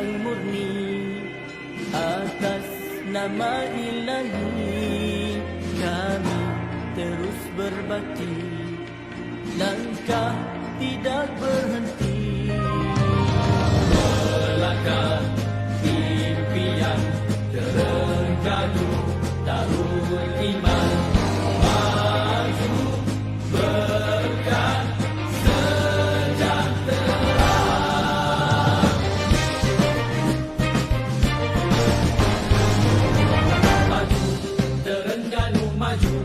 yang murni atas nama Ilahi. Kami terus berbakti, langkah tidak berhenti, melangkah impian terengganu tahun iman, maju berkah sejahtera. Maju terengganu, maju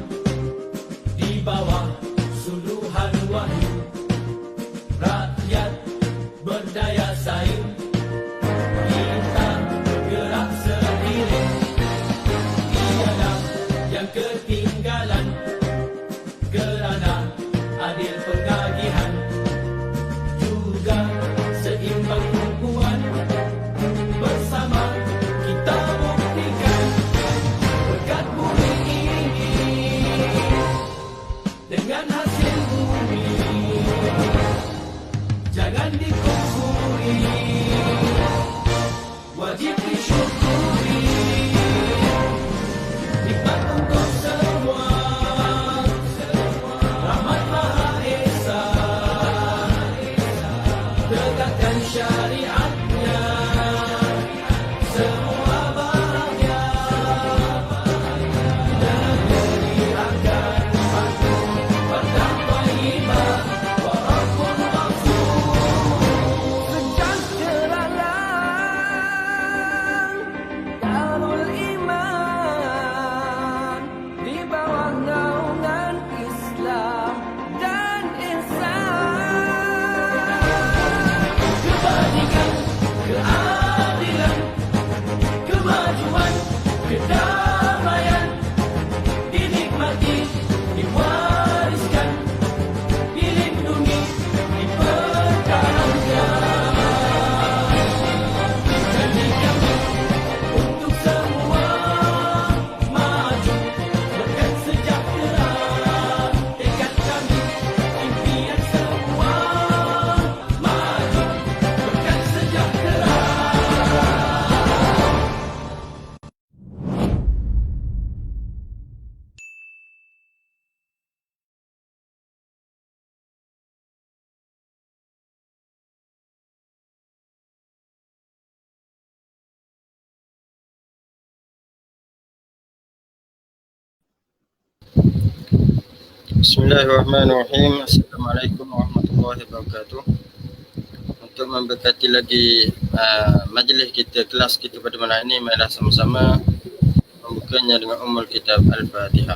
di bawah suluhan wahyu, rakyat berdaya saing, kita gerak seiring, tiada yang ketinggalan, kerana adil pengagihan, juga seimbang tumpuan, bersama kita buktikan berkat bumi ini dengan hasil bumi, jangan dikufuri, wajib disyukuri, nikmat untuk semua, rahmat Maha Esa, tegakkan syariatnya, semua bahagia, negeri akan maju, bertakwa iman, walaupun sejahteralah Darul Iman di bawah naungan Islam dan Ihsan. Kebajikan, keadilan, kemajuan, kedamaian dinikmati, diwariskan, dilindungi, dipertahankan. Janji kami untuk semua, maju berkat sejahtera, tekad kami, impian semua, maju berkat sejahtera. Bismillahirrahmanirrahim. Assalamualaikum warahmatullahi wabarakatuh. Untuk memberkati lagi majlis kita, kelas kita pada malam ini, marilah sama-sama membukanya dengan Ummul Kitab Al-Fatihah.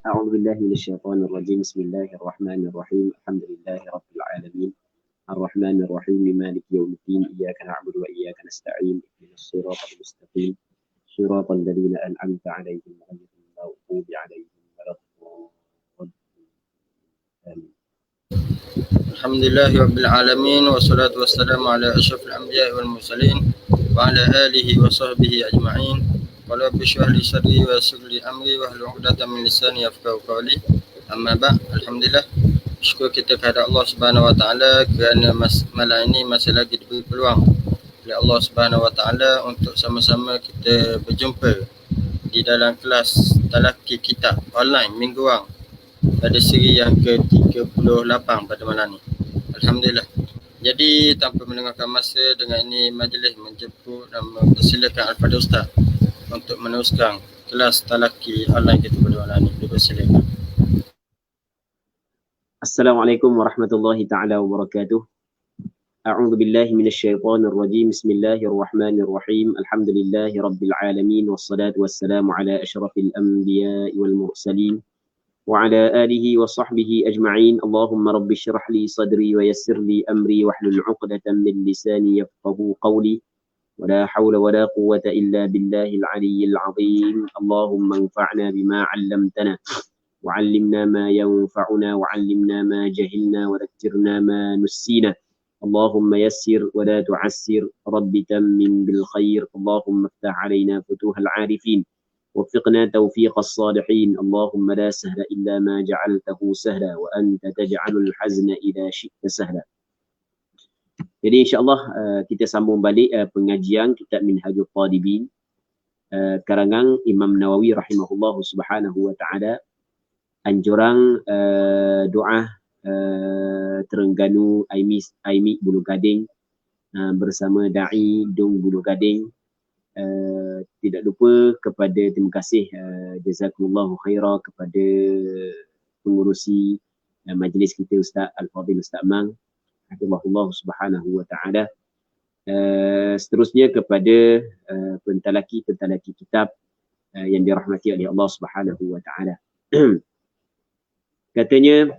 أعوذ بالله من الشيطان الرجيم بسم الله الرحمن الرحيم الحمد لله رب العالمين الرحمن الرحيم مالك يوم الدين إياك نعبد وإياك نستعين اهدنا الصراط المستقيم صراط الذين أنعمت عليهم غير المغضوب عليهم ولا الضالين آمين. Alhamdulillahi Rabbil Alamin, wassalatu wassalamu ala asyrafil anbiya'i wal mursalin wa ala alihi wa sahbihi ajma'in. Qala rabbi shrah li sadri wa yassir li amri wahlul 'uqdatam min lisani yafqahu qawli. Amma ba'd. Alhamdulillah, syukur kita kepada Allah Subhanahu wa taala kerana malam ini masih lagi diberi peluang oleh Allah Subhanahu wa taala untuk sama-sama kita berjumpa di dalam kelas talaqi kita online mingguan pada siri yang ke-38 pada malam ni. Alhamdulillah. Jadi tanpa melengahkan masa, dengan ini majlis menjemput dan mempersilakan Al-Fadhil Ustaz untuk meneruskan kelas talaqi online kita pada malam ni. Dipersilakan. Assalamualaikum warahmatullahi ta'ala wabarakatuh. أعوذ بالله من الشيطان الرجيم بسم الله الرحمن الرحيم الحمد لله رب العالمين والصلاة والسلام على أشرف الأنبياء والمرسلين وعلى آله وصحبه أجمعين. اللهم رب اشرح لي صدري ويسر لي أمري واحلل عقدة من لساني يفقهوا قولي ولا حول ولا قوة إلا بالله العلي العظيم. اللهم انفعنا بما علمتنا وعلمنا ما ينفعنا وعلمنا ما جهلنا وذكرنا ما نسينا. اللهم يسر ولا تعسر رب تمم بالخير. اللهم افتح علينا فتوح العارفين وفقنا توفيق الصالحين. اللهم لا سهل إلا ما جعلته سهلا وأنت تجعل الحزن إذا شئت سهلا. Jadi insya-Allah kita sambung balik pengajian kitab Minhajul Talibin karangan Imam Nawawi rahimahullahu subhanahu wa taala. Anjurang doa Terengganu Aimi Bulu Gading bersama dai Dung Bulu Gading. Tidak lupa kepada terima kasih jazakumullahu khaira kepada pengurusi majlis kita Ustaz Al-Fadhil Ustaz Mang hafizahullah subhanahu wa taala. Seterusnya kepada pentalaki kitab yang dirahmati oleh Allah Subhanahu wa taala. Katanya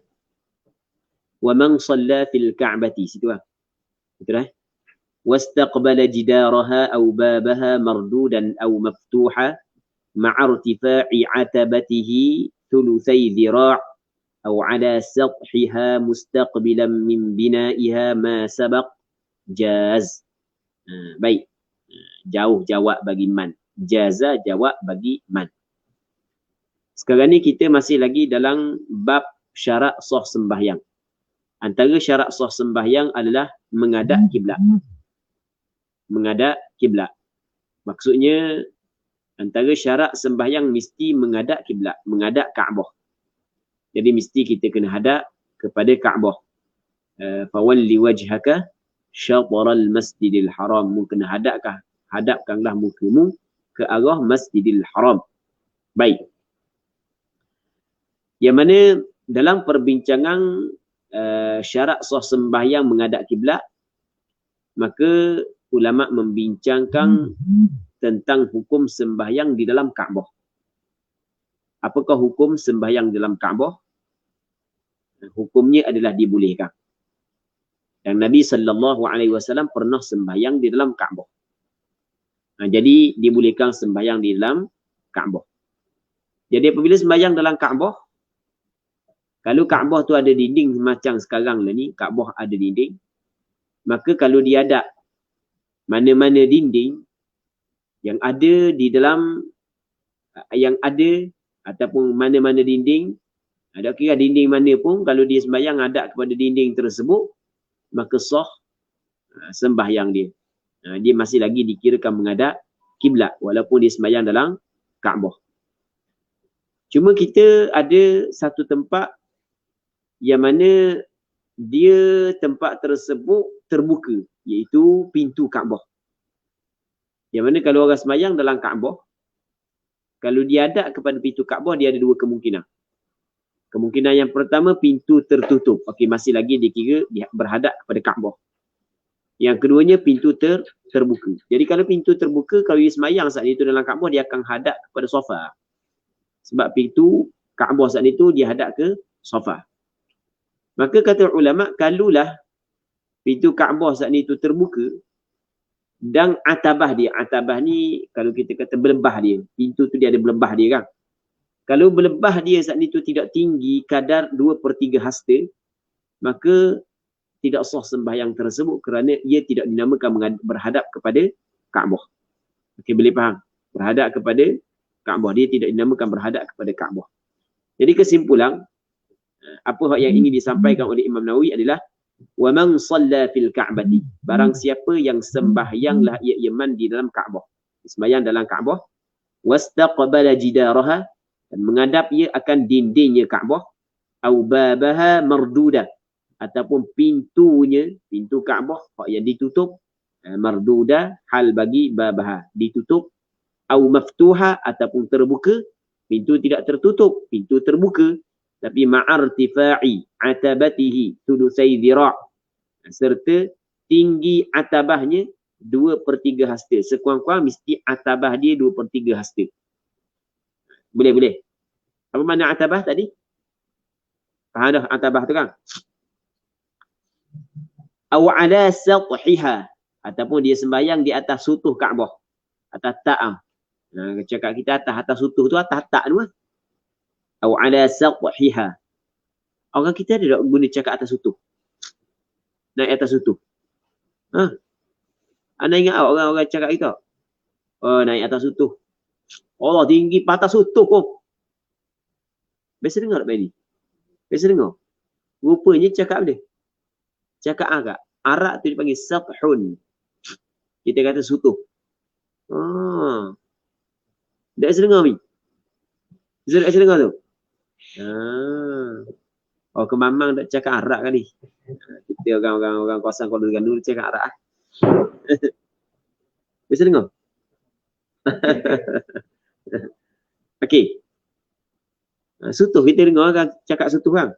wa man shalla fil ka'bati, situ ah. Betul eh? Wastaqbala jidaraha aw babaha mardudan aw maftuha ma'a irtifa'i 'atabatihi thulutsai dhira' aw 'ala sathiha mustaqbilan min bina'iha ma sabaq jaz. Baik. Jauh jawab bagi man. Jaza jawab bagi man. Sekarang ni kita masih lagi dalam bab syarat sah sembahyang. Antara syarat sah sembahyang adalah menghadap kiblat. Menghadap kiblat. Maksudnya antara syarat sembahyang mesti menghadap kiblat, menghadap Kaabah. Jadi mesti kita kena hadap kepada Kaabah. Fawalli wajhaka syatral masjidil haram. Mungkin hadapkanlah mukamu ke arah masjidil haram. Baik. Yang mana dalam perbincangan syarat sah sembahyang menghadap kiblat, maka ulama membincangkan tentang hukum sembahyang di dalam Kaabah. Apakah hukum sembahyang dalam Kaabah? Hukumnya adalah dibolehkan. Dan Nabi SAW pernah sembahyang di dalam Kaabah. Jadi dibolehkan sembahyang di dalam Kaabah. Jadi apabila sembahyang dalam Kaabah, kalau Kaabah tu ada dinding macam sekarang lah ni, Kaabah ada dinding, maka kalau diadap mana-mana dinding yang ada di dalam, yang ada ataupun mana-mana dinding, ada kira dinding mana pun, kalau dia sembahyang hadap kepada dinding tersebut, maka sah sembahyang dia. Dia masih lagi dikirakan menghadap kiblat walaupun dia sembahyang dalam Kaabah. Cuma kita ada satu tempat yang mana dia tempat tersebut terbuka, iaitu pintu Kaabah. Yang mana kalau orang sembahyang dalam Kaabah, kalau dia hadap kepada pintu Kaabah, dia ada dua kemungkinan. Kemungkinan yang pertama, pintu tertutup. Okey, masih lagi dikira dia berhadap kepada Kaabah. Yang keduanya, pintu terbuka. Jadi kalau pintu terbuka, kalau dia sembahyang saat itu dalam Kaabah, dia akan hadap kepada sofa. Sebab pintu Kaabah saat itu dia hadap ke sofa. Maka kata ulama, kalulah pintu Kaabah saat itu terbuka dan atabah dia. Atabah ni kalau kita kata belebah dia. Pintu tu dia ada belebah dia kan. Kalau belebah dia saat itu tidak tinggi kadar 2/3 hasta, maka tidak sah sembahyang tersebut kerana ia tidak dinamakan berhadap kepada Kaabah. Okey, boleh faham? Berhadap kepada Kaabah. Dia tidak dinamakan berhadap kepada Kaabah. Jadi kesimpulan, apa yang ingin disampaikan oleh Imam Nawawi adalah wa man shalla fil ka'bati. Barang siapa yang sembahyanglah ia iman di dalam Kaabah. Sembahyang dalam Kaabah, wastaqbala jidaraha, dan menghadap ia akan dindingnya Kaabah, au babaha marduda, ataupun pintunya, pintu Kaabah yang ditutup, marduda hal bagi babaha, ditutup, au maftuha, ataupun terbuka, pintu tidak tertutup, pintu terbuka, tapi ma'artifa'i atabatihi thulutsai dhira', serta tinggi atabahnya 2/3 hasta. Sekurang-kurang mesti atabah dia 2/3 hasta. Boleh. Apa makna atabah tadi? Faham dah atabah tu kan? Aw ala sathiha, ataupun dia sembahyang di atas sutuh Kaabah. Atas tak. Cakap kita atas sutuh tu atas tak tu. Aw ala sathiha. Orang kita ada tak guna cakap atas sutuh? Naik atas sutuh. Anda ingat orang-orang cakap itu? Oh, naik atas sutuh. Allah tinggi patah sutuh kok. Biasa dengar tak ni? Biasa dengar? Rupanya cakap dia. Cakap agak. arak tu dipanggil sathun. Kita kata sutuh. Tak sedengar ni. Tak sedengar tu. Oh, kemamang tak cakap arak kali. Kita orang kawasan Kuala Terengganu cakap arak. Bisa dengar? Okey. Sutuh kita dengar kan cakap sutuh kan.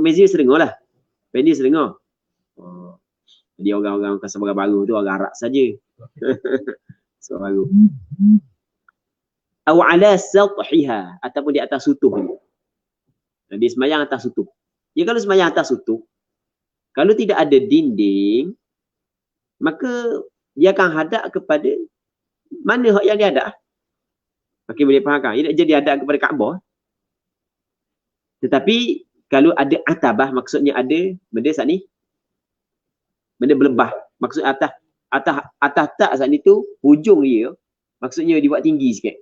Mezi sedengar lah. Penny sedengar. Jadi orang-orang Kesabaran Baru tu orang arak saja. So baru. Aw ala sathiha, ataupun di atas sutuh ni. Dia semayang atas sutuh. Ya kalau semayang atas sutuh, kalau tidak ada dinding, maka dia akan hadap kepada mana hak yang dia hadap. Okey, boleh faham kan? Dia tak jadi hadap kepada Kaabah. Tetapi kalau ada atabah, maksudnya ada benda saat ni, benda berlebah. Maksud atas tak saat ni tu, hujung dia, maksudnya dibuat tinggi sikit.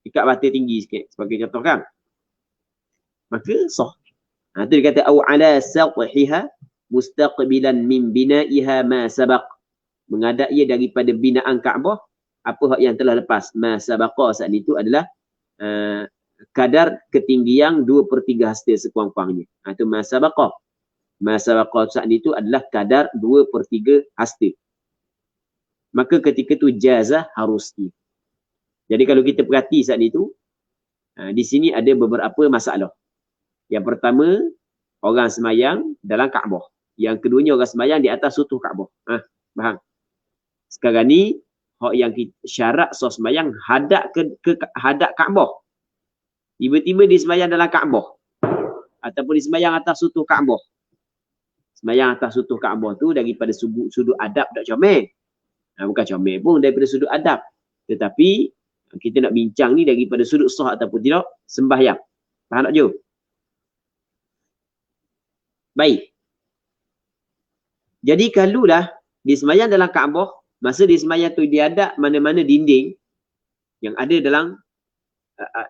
Ikat batin tinggi sikit, sebagai contoh kan. Maka sah. Tu dia kata, aw ala sathiha mustaqbilan min bina'iha ma sabaq. Menghadap ia daripada binaan Kaabah, apa hak yang telah lepas. Ma sabaqa saat itu adalah kadar ketinggian 2/3 hasta sekurang-kurangnya. Itu ma sabaqa. Ma sabaqa saat itu adalah kadar 2/3 hasta. Maka ketika tu jazah harus dia. Jadi kalau kita perhati saat itu, di sini ada beberapa masalah. Yang pertama, orang semayang dalam Kaabah. Yang keduanya, orang semayang di atas sutuh Kaabah. Faham? Sekarang ni, hak yang syarat sah semayang hadap ke hadap Kaabah. Tiba-tiba dia semayang dalam Kaabah. Ataupun dia semayang atas sutuh Kaabah. Semayang atas sutuh Kaabah tu daripada sudut adab tak comel. Bukan comel pun daripada sudut adab. Tetapi, kita nak bincang ni daripada sudut sah ataupun tidak sembahyang. Faham tak Jo? Baik. Jadi kalulah dia semayang dalam Kaabah, masa dia semayang tu dia ada mana-mana dinding yang ada dalam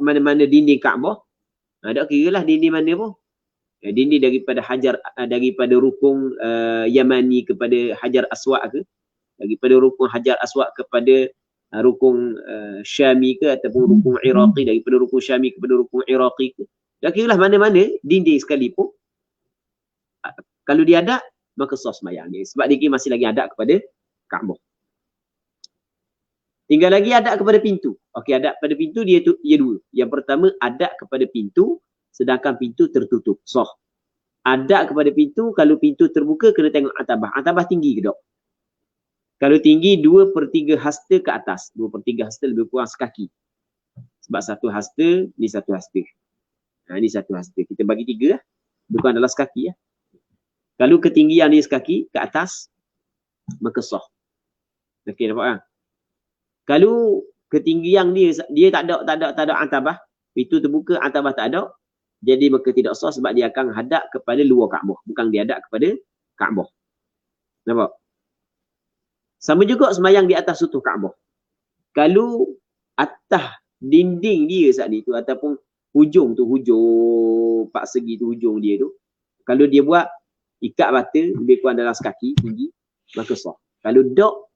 mana-mana dinding Kaabah, tak kira lah dinding mana pun. Dinding daripada rukun Yamani kepada Hajar Aswad ke, daripada rukun Hajar Aswad kepada rukun Syami ke, ataupun rukun Iraqi, daripada rukun Syami kepada rukun Iraqi ke. Tak kira lah mana-mana dinding sekalipun. Kalau dia ada, maka sah semayang dia. Sebab dia masih lagi ada kepada Kaabah. Tinggal lagi ada kepada pintu. Okey, ada kepada pintu dia dua. Yang pertama, ada kepada pintu, sedangkan pintu tertutup. Sah. Ada kepada pintu, kalau pintu terbuka, kena tengok atabah. Atabah tinggi ke tak? Kalau tinggi 2/3 hasta ke atas. 2/3 hasta lebih kurang sekaki. Sebab satu hasta, ni satu hasta. Ni satu hasta. Kita bagi 3 lah. Bukan adalah sekaki lah. Kalau ketinggian dia sekaki ke atas, maka sah. Okey, nampak kan? Kalau ketinggian dia tak ada atabah, pintu terbuka, atabah tak ada, jadi maka tidak sah sebab dia akan hadap kepada luar Kaabah. Bukan dia hadap kepada Kaabah. Nampak? Sama juga semayang di atas sutuh Kaabah. Kalau atas dinding dia saat ni tu, ataupun hujung pak segi tu, hujung dia tu, kalau dia buat ikat bata lebih kurang dalam sekaki tinggi, maka sah. Kalau dok,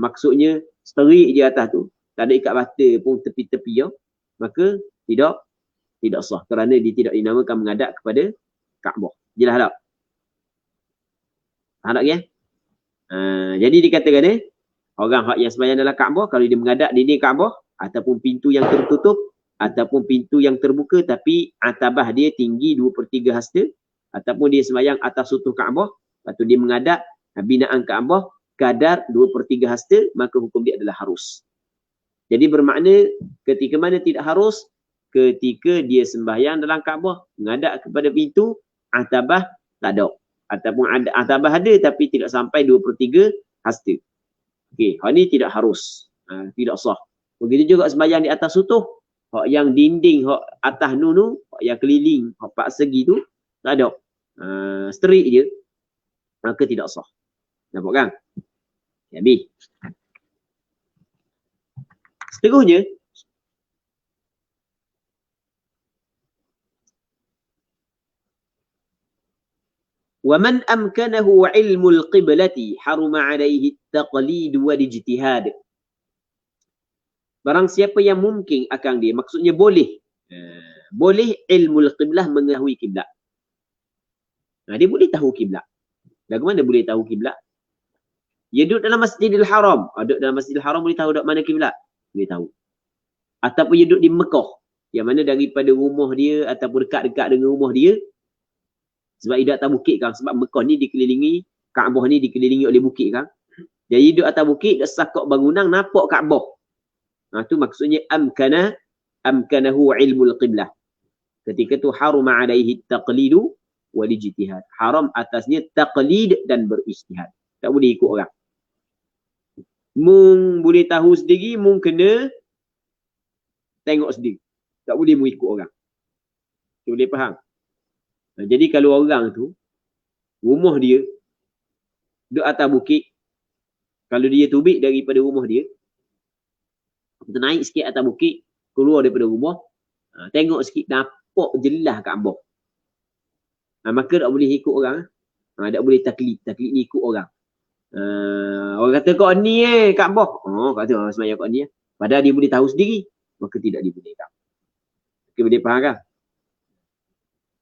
maksudnya sterik je atas tu, tak ada ikat bata pun tepi-tepi ya, maka tidak sah kerana dia tidak dinamakan menghadap kepada Kaabah. Jelas tak? Faham tak ya? Jadi dikatakan orang hak yang sembahyang dalam Kaabah, kalau dia menghadap dinding Kaabah ataupun pintu yang tertutup ataupun pintu yang terbuka tapi atabah dia tinggi 2/3 hasta, ataupun dia sembahyang atas sutuh Kaabah, lepas tu dia menghadap binaan Kaabah kadar 2/3 hasta, maka hukum dia adalah harus. Jadi bermakna ketika mana tidak harus? Ketika dia sembahyang dalam Kaabah, menghadap kepada pintu, atabah tak ada. Ataupun ada atabah ada tapi tidak sampai 2/3 hasta. Okey, hal ni tidak harus. Tidak sah. Begitu juga sembahyang di atas sutuh, hak yang dinding, hak atas nu, hak yang keliling, hak pak segi tu, tak ada. Straight je, maka tidak sah. Nampak kan? Habis. Seterusnya, وَمَنْ أَمْكَنَهُ عِلْمُ الْقِبْلَةِ حَرُمَ عَلَيْهِ التَّقْلِيدُ وَالِاجْتِهَادُ. Barang siapa yang mungkin akan dia, maksudnya boleh. Boleh ilmu al-qiblah, mengetahui kiblat. Dia boleh tahu kiblat. Lagu mana boleh tahu kiblat? Dia duduk dalam Masjidil Haram. Duduk dalam Masjidil Haram boleh tahu duduk mana kiblat? Boleh tahu. Ataupun dia duduk di Mekah, yang mana daripada rumah dia ataupun dekat-dekat dengan rumah dia, sebab dia duduk atas bukit kan, sebab Mekah ni dikelilingi, Kaabah ni dikelilingi oleh bukit kan. Jadi duduk atas bukit, duduk sakok bangunan, nampak Kaabah. Tu maksudnya amkanahu ilmul qiblah. Ketika tu haruma alaihi taqlidu wal ijtihad. Haram atasnya taqlid dan berijtihad. Tak boleh ikut orang. Mung boleh tahu sendiri, mung kena tengok sendiri. Tak boleh mung ikut orang. Tu boleh faham? Jadi kalau orang tu, rumah dia duduk atas bukit, kalau dia tubik daripada rumah dia, kita naik sikit atas bukit, keluar daripada rumah, tengok sikit, nampak jelas Kaabah. Maka tak boleh ikut orang. Tak boleh taklid. Taklid ni ikut orang. Orang kata kau ni Kaabah. Kata semayang kau ni. Padahal dia boleh tahu sendiri. Maka tidak dibolehkan. Okay, boleh faham kan?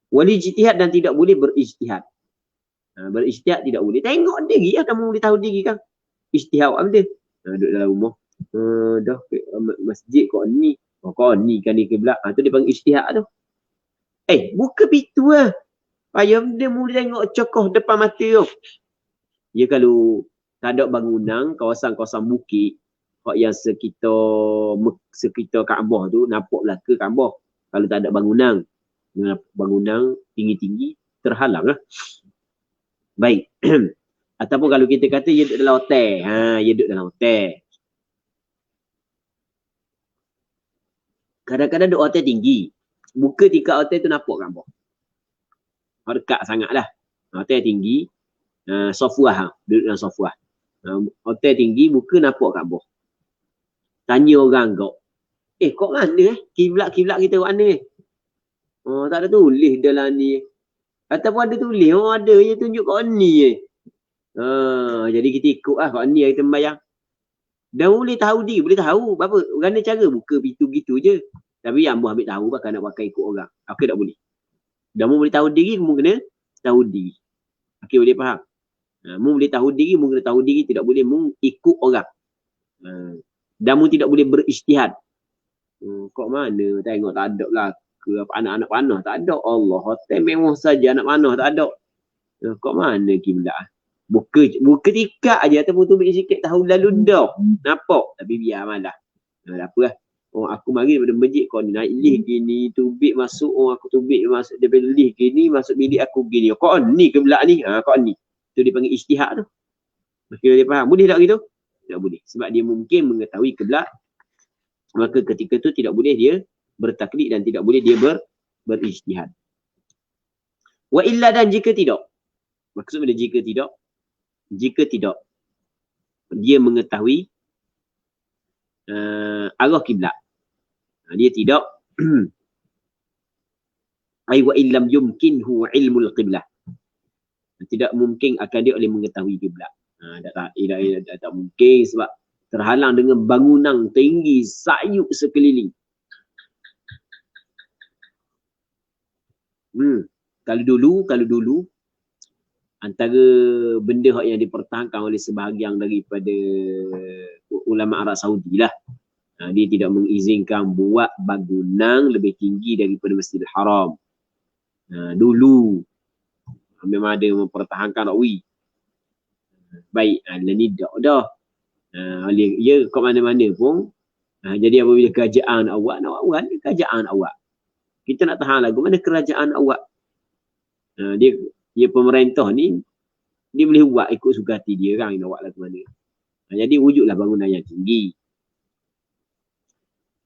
Wali ijtihad dan tidak boleh berijtihad. Berijtihad tidak boleh. Tengok diri lah, kamu boleh tahu diri kan. Ijtihad apa dia? Duduk dalam rumah. Dah masjid kau ni. Kau ni kan dia kiblat. Tu dia panggil ijtihad tu. Buka pintu lah. Payah dia boleh tengok cokoh depan mata tu. Ya kalau tak ada bangunan, kawasan-kawasan bukit, yang sekitar Kaabah tu, nampaklah ke Kaabah. Kalau tak ada bangunan tinggi-tinggi, terhalang lah. Baik. Ataupun kalau kita kata dia duduk dalam hotel. Dia duduk dalam hotel. Kadang-kadang duduk hotel tinggi. Buka tingkat hotel tu nampak Kaabah. Dekat sangat lah. Hotel tinggi. Sofuah. Duduk dalam sofuah. Hotel tinggi, buka nampak Kaabah. Tanya orang kau. Kau mana Kiblat-kiblat kita kat mana tak ada tulis dalam ni. Ataupun ada tulis. Ada je tunjuk kat ni jadi kita ikut lah kat ni kita membayang. Dan boleh tahu dia. Boleh tahu. Berapa? Kerana cara buka pintu gitu je. Tapi yang ambil tahu bakal nak pakai ikut orang. Okey, tak boleh. Dan mu boleh tahu diri, mu kena tahu diri. Okey, boleh faham? Mu boleh tahu diri, mu kena tahu diri. Tidak boleh mu ikut orang. Dan mu tidak boleh berijtihad. Kok mana? Tengok tak ada lah. Ke anak-anak panah tak ada. Allah, hotel mewah saja anak panah tak ada. Kok mana kiblat? Buka tikak aja ataupun tubik sikit tahu lalu dah. Nampak. Tapi biar malah. Tak apa lah. Aku mari daripada masjid kau ni naik lift gini, tubik masuk, aku tubik masuk daripada lift gini, masuk bilik aku gini. Kau ni kiblat ni. Kau ni. Tu dia panggil ijtihad tu. Okey, dia faham. Boleh tak gitu? Tak boleh. Sebab dia mungkin mengetahui kiblat. Maka ketika tu tidak boleh dia bertaklid dan tidak boleh dia berijtihad. Wa illa, dan jika tidak. Maksudnya jika tidak. Jika tidak. Dia mengetahui arah kiblat. Dia tidak. Ay wa illam yumkinhu ilmul qiblah. Tidak mungkin akan dia oleh mengetahui kiblat. Tak mungkin sebab terhalang dengan bangunan tinggi sayup sekeliling. Kalau dulu antara benda yang dipertahankan oleh sebahagian daripada ulama Arab Saudi lah. Dia tidak mengizinkan buat bangunan lebih tinggi daripada Masjidil Haram. Dulu memang ada mempertahankan rawi. Baik, ni dah. Ya kat mana-mana pun. Jadi apabila kerajaan awak nak buat kerajaan awak. Kita nak tahan lagu mana kerajaan awak. Dia pemerintah ni dia boleh buat ikut suka hati dia kan nak buat lagu mana. Jadi wujudlah bangunan yang tinggi.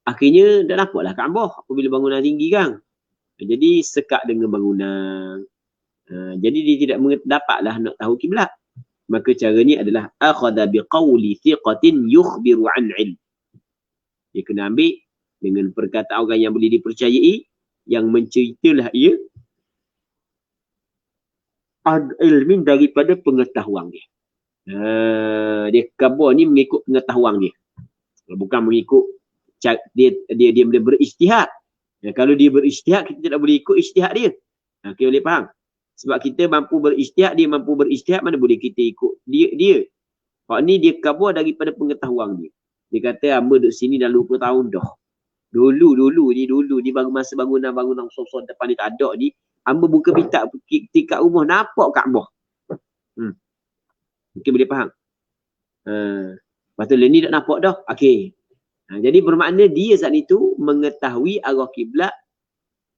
Akhirnya dah nampaklah Kaabah apabila bangunan tinggi kan. Jadi sekat dengan bangunan. Jadi dia tidak dapatlah nak tahu kiblat. Maka cara ni adalah akhadha biqawli thiqatin yukhbiru an ilm. Dia kena ambil dengan perkataan orang yang boleh dipercayai yang menceritalah ia ilmin daripada pengetahuan dia. Dia kabur ni mengikut pengetahuan dia. Bukan mengikut dia boleh berijtihad. Kalau dia berijtihad, kita tak boleh ikut ijtihad dia. Okay, boleh faham? Sebab kita mampu berijtihad, dia mampu berijtihad, mana boleh kita ikut dia. Hak ni dia kabur daripada pengetahuan dia. Dia kata, hamba duduk sini dah 20 tahun dah. Dulu ni baru masa bangunan besar depan ni tak ada ni. Hamba buka tingkat rumah, nampak Kaabah. Mungkin boleh faham. Lepas tu ni tak nampak dah. Okey. Jadi bermakna dia saat itu mengetahui arah kiblat.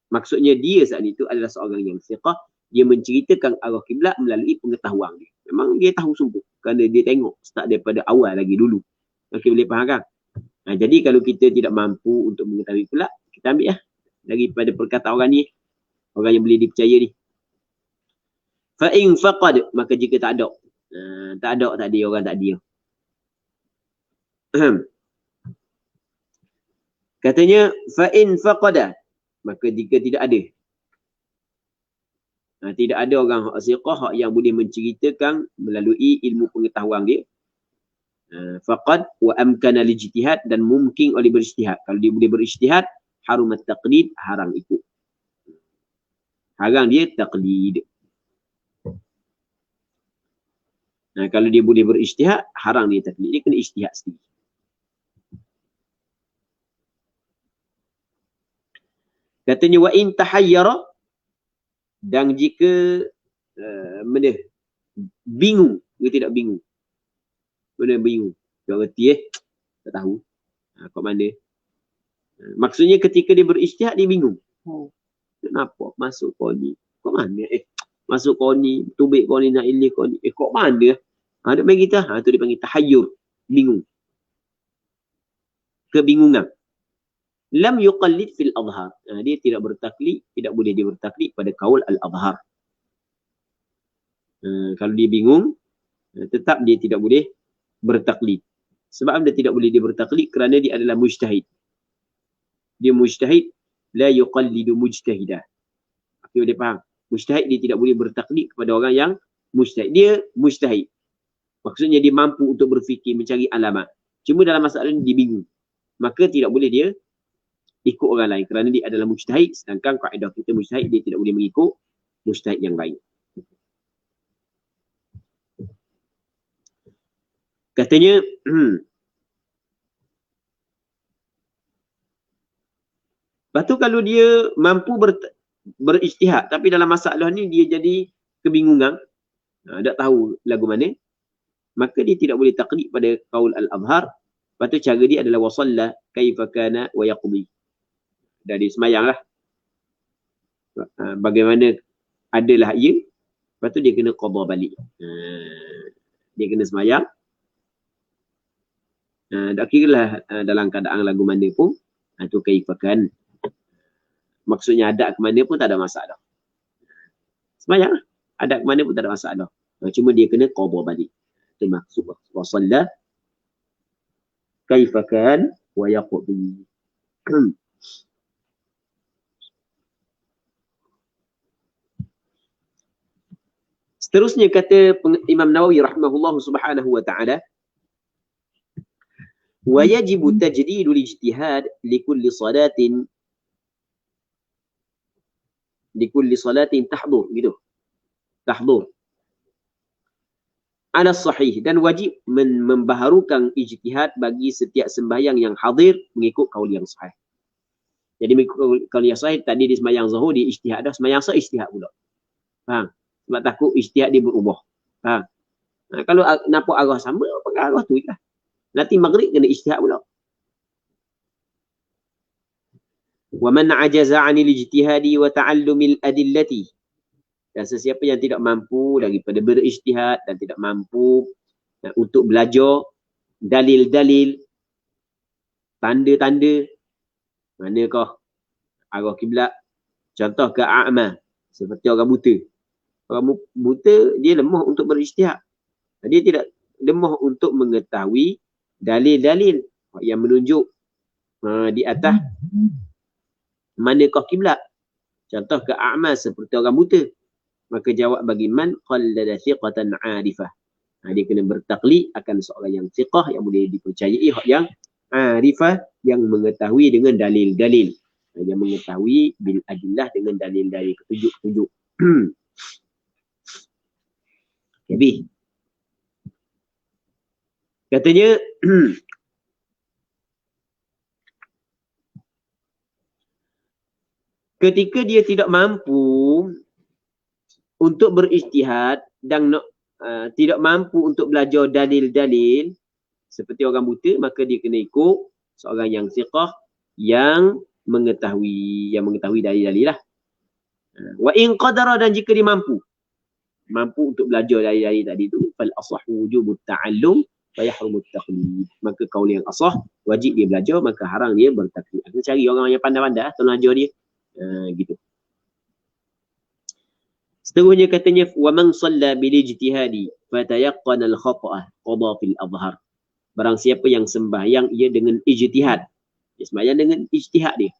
Maksudnya dia saat itu adalah seorang yang siqah. Dia menceritakan arah kiblat melalui pengetahuan dia. Memang dia tahu sungguh. Kerana dia tengok start daripada awal lagi dulu. Okey, boleh faham kan? Jadi kalau kita tidak mampu untuk mengetahui kiblat, kita ambil daripada perkataan orang ni. Orang yang boleh dipercaya ni. Fa'in faqad, maka jika tak ada. Tak ada orang tak dia. Katanya fa'in faqada, maka jika tidak ada. Tidak ada orang hak siqah yang boleh menceritakan melalui ilmu pengetahuan dia. Faqad wa amkana lijtihad, dan mungkin oleh berijtihad. Kalau dia boleh berijtihad, harumat taqlid, haram ikut. Haram dia taqlid. Kalau dia boleh berijtihad, haram dia taqlid. Dia kena ijtihad sendiri. Katanya wa in tahayyara, dan jika bingung, dia tidak bingung. Mana bingung? Tak reti tak tahu. Kat mana? Maksudnya ketika dia berijtihad, dia bingung. Kenapa masuk kau ni? Kat mana? Masuk kau ni, tubik kau ni, nak ilih kau ni. Kat mana? Dia panggil kita. Tu dia panggil tahayyur. Bingung. Kebingungan. Lam yuqallid fil adhar. Dia tidak bertaklid, tidak boleh dia bertaklid pada kaul al-adhar. Kalau dia bingung, tetap dia tidak boleh bertaklid. Sebab dia tidak boleh dia bertaklid kerana dia adalah mujtahid. Dia mujtahid, la yuqallidu mujtahidah. Okay, boleh faham? Mujtahid dia tidak boleh bertaklid kepada orang yang mujtahid. Dia mujtahid. Maksudnya dia mampu untuk berfikir, mencari alamat. Cuma dalam masalah ni dia bingung. Maka tidak boleh dia ikut orang lain kerana dia adalah mujtahid, sedangkan kaedah kita mujtahid dia tidak boleh mengikut mujtahid yang lain. Katanya lepas tu kalau dia mampu berijtihad tapi dalam masalah ni dia jadi kebingungan, tak tahu lagu mana, maka dia tidak boleh taqlid pada qaul al-azhar. Lepas tu cara dia adalah wasalla kaifa kana wa yaqdi. Dah dia semayang lah. Bagaimana adalah ia. Lepas tu dia kena qadha balik. Dia kena semayang. Tak kira lah dalam keadaan lagu mana pun. Itu kaifa kan. Maksudnya adat ke mana pun tak ada masalah. Semayang lah. Adat ke mana pun tak ada masalah. Cuma dia kena qadha balik. Itu maksud. Wasalla kaifa kan wa yaqdi. Seterusnya kata Imam Nawawi rahimahullah subhanahu wa ta'ala, wa yajibu tajdidul ijtihad likulli salatin tahdur, gitu. Tahdur. Ala sahih, dan wajib membaharukan ijtihad bagi setiap sembahyang yang hadir mengikut kaul yang sahih. Jadi mengikut kaul yang sahih, tadi di sembahyang zuhur dia ijtihad dah, sembahyang asar ijtihad pula. Faham? Sebab takut ijtihad dia berubah. Kalau nampak arah sama, pakai arah tu lah. Nanti maghrib kena ijtihad pula. Wa man ajaza 'anil ijtihadi wa ta'allumil adillati. Dan sesiapa yang tidak mampu daripada berijtihad dan tidak mampu untuk belajar dalil-dalil, tanda-tanda, manakah arah kiblat, contoh ke a'ma, seperti orang buta. Orang buta dia lemah untuk berijtihad. Dia tidak lemah untuk mengetahui dalil-dalil yang menunjuk di atas manakah kiblat. Contoh ke a'ma, seperti orang buta. Maka jawab bagi man qallada thiqatan 'arifah. Dia kena bertaklid akan seorang yang thiqah, yang boleh dipercayai, yang 'arifah, yang mengetahui dengan dalil-dalil. Yang mengetahui bil adillah dengan dalil-dalil, petunjuk-petunjuk. Habis. Katanya ketika dia tidak mampu untuk berijtihad dan tidak mampu untuk belajar dalil-dalil seperti orang buta, maka dia kena ikut seorang yang thiqah yang mengetahui dalil-dalil lah. Wa in qadara, dan jika dia mampu untuk belajar dalil-dalil tadi tu, fal asahhu wujubut ta'allum wa yahrumut taqlid. Maka kaul yang asah, wajib dia belajar, maka haram dia bertaklid. Aku cari orang yang pandai-pandai tolong ajar dia. Gitu. Seterusnya katanya wa man shalla bil ijtihadi fatayaqqana al khata'a qada fil adhhar. Barang siapa yang sembahyang ia dengan ijtihad, dia sembahyang dengan ijtihad dia,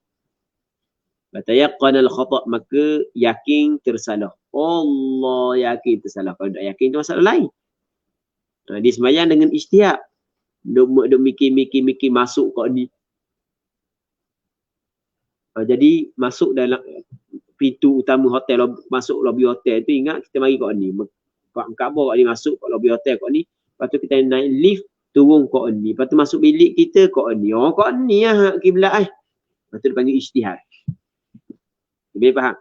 fatayaqqana al khata', maka yakin tersalah. Allah yakin tersalah. Kalau tak yakin tu masalah lain. Dia sembahyang dengan ijtihad, duk mikir masuk kat ni. Jadi masuk dalam pintu utama hotel, masuk lobby hotel tu, ingat kita mari kat ni. Kaabah kat ni, masuk kat lobby hotel kat ni. Lepas tu kita naik lift, turun kat ni. Lepas tu masuk bilik kita kat ni. Oh kat ni lah kiblat . Lepas tu dia panggil ijtihad. Boleh faham?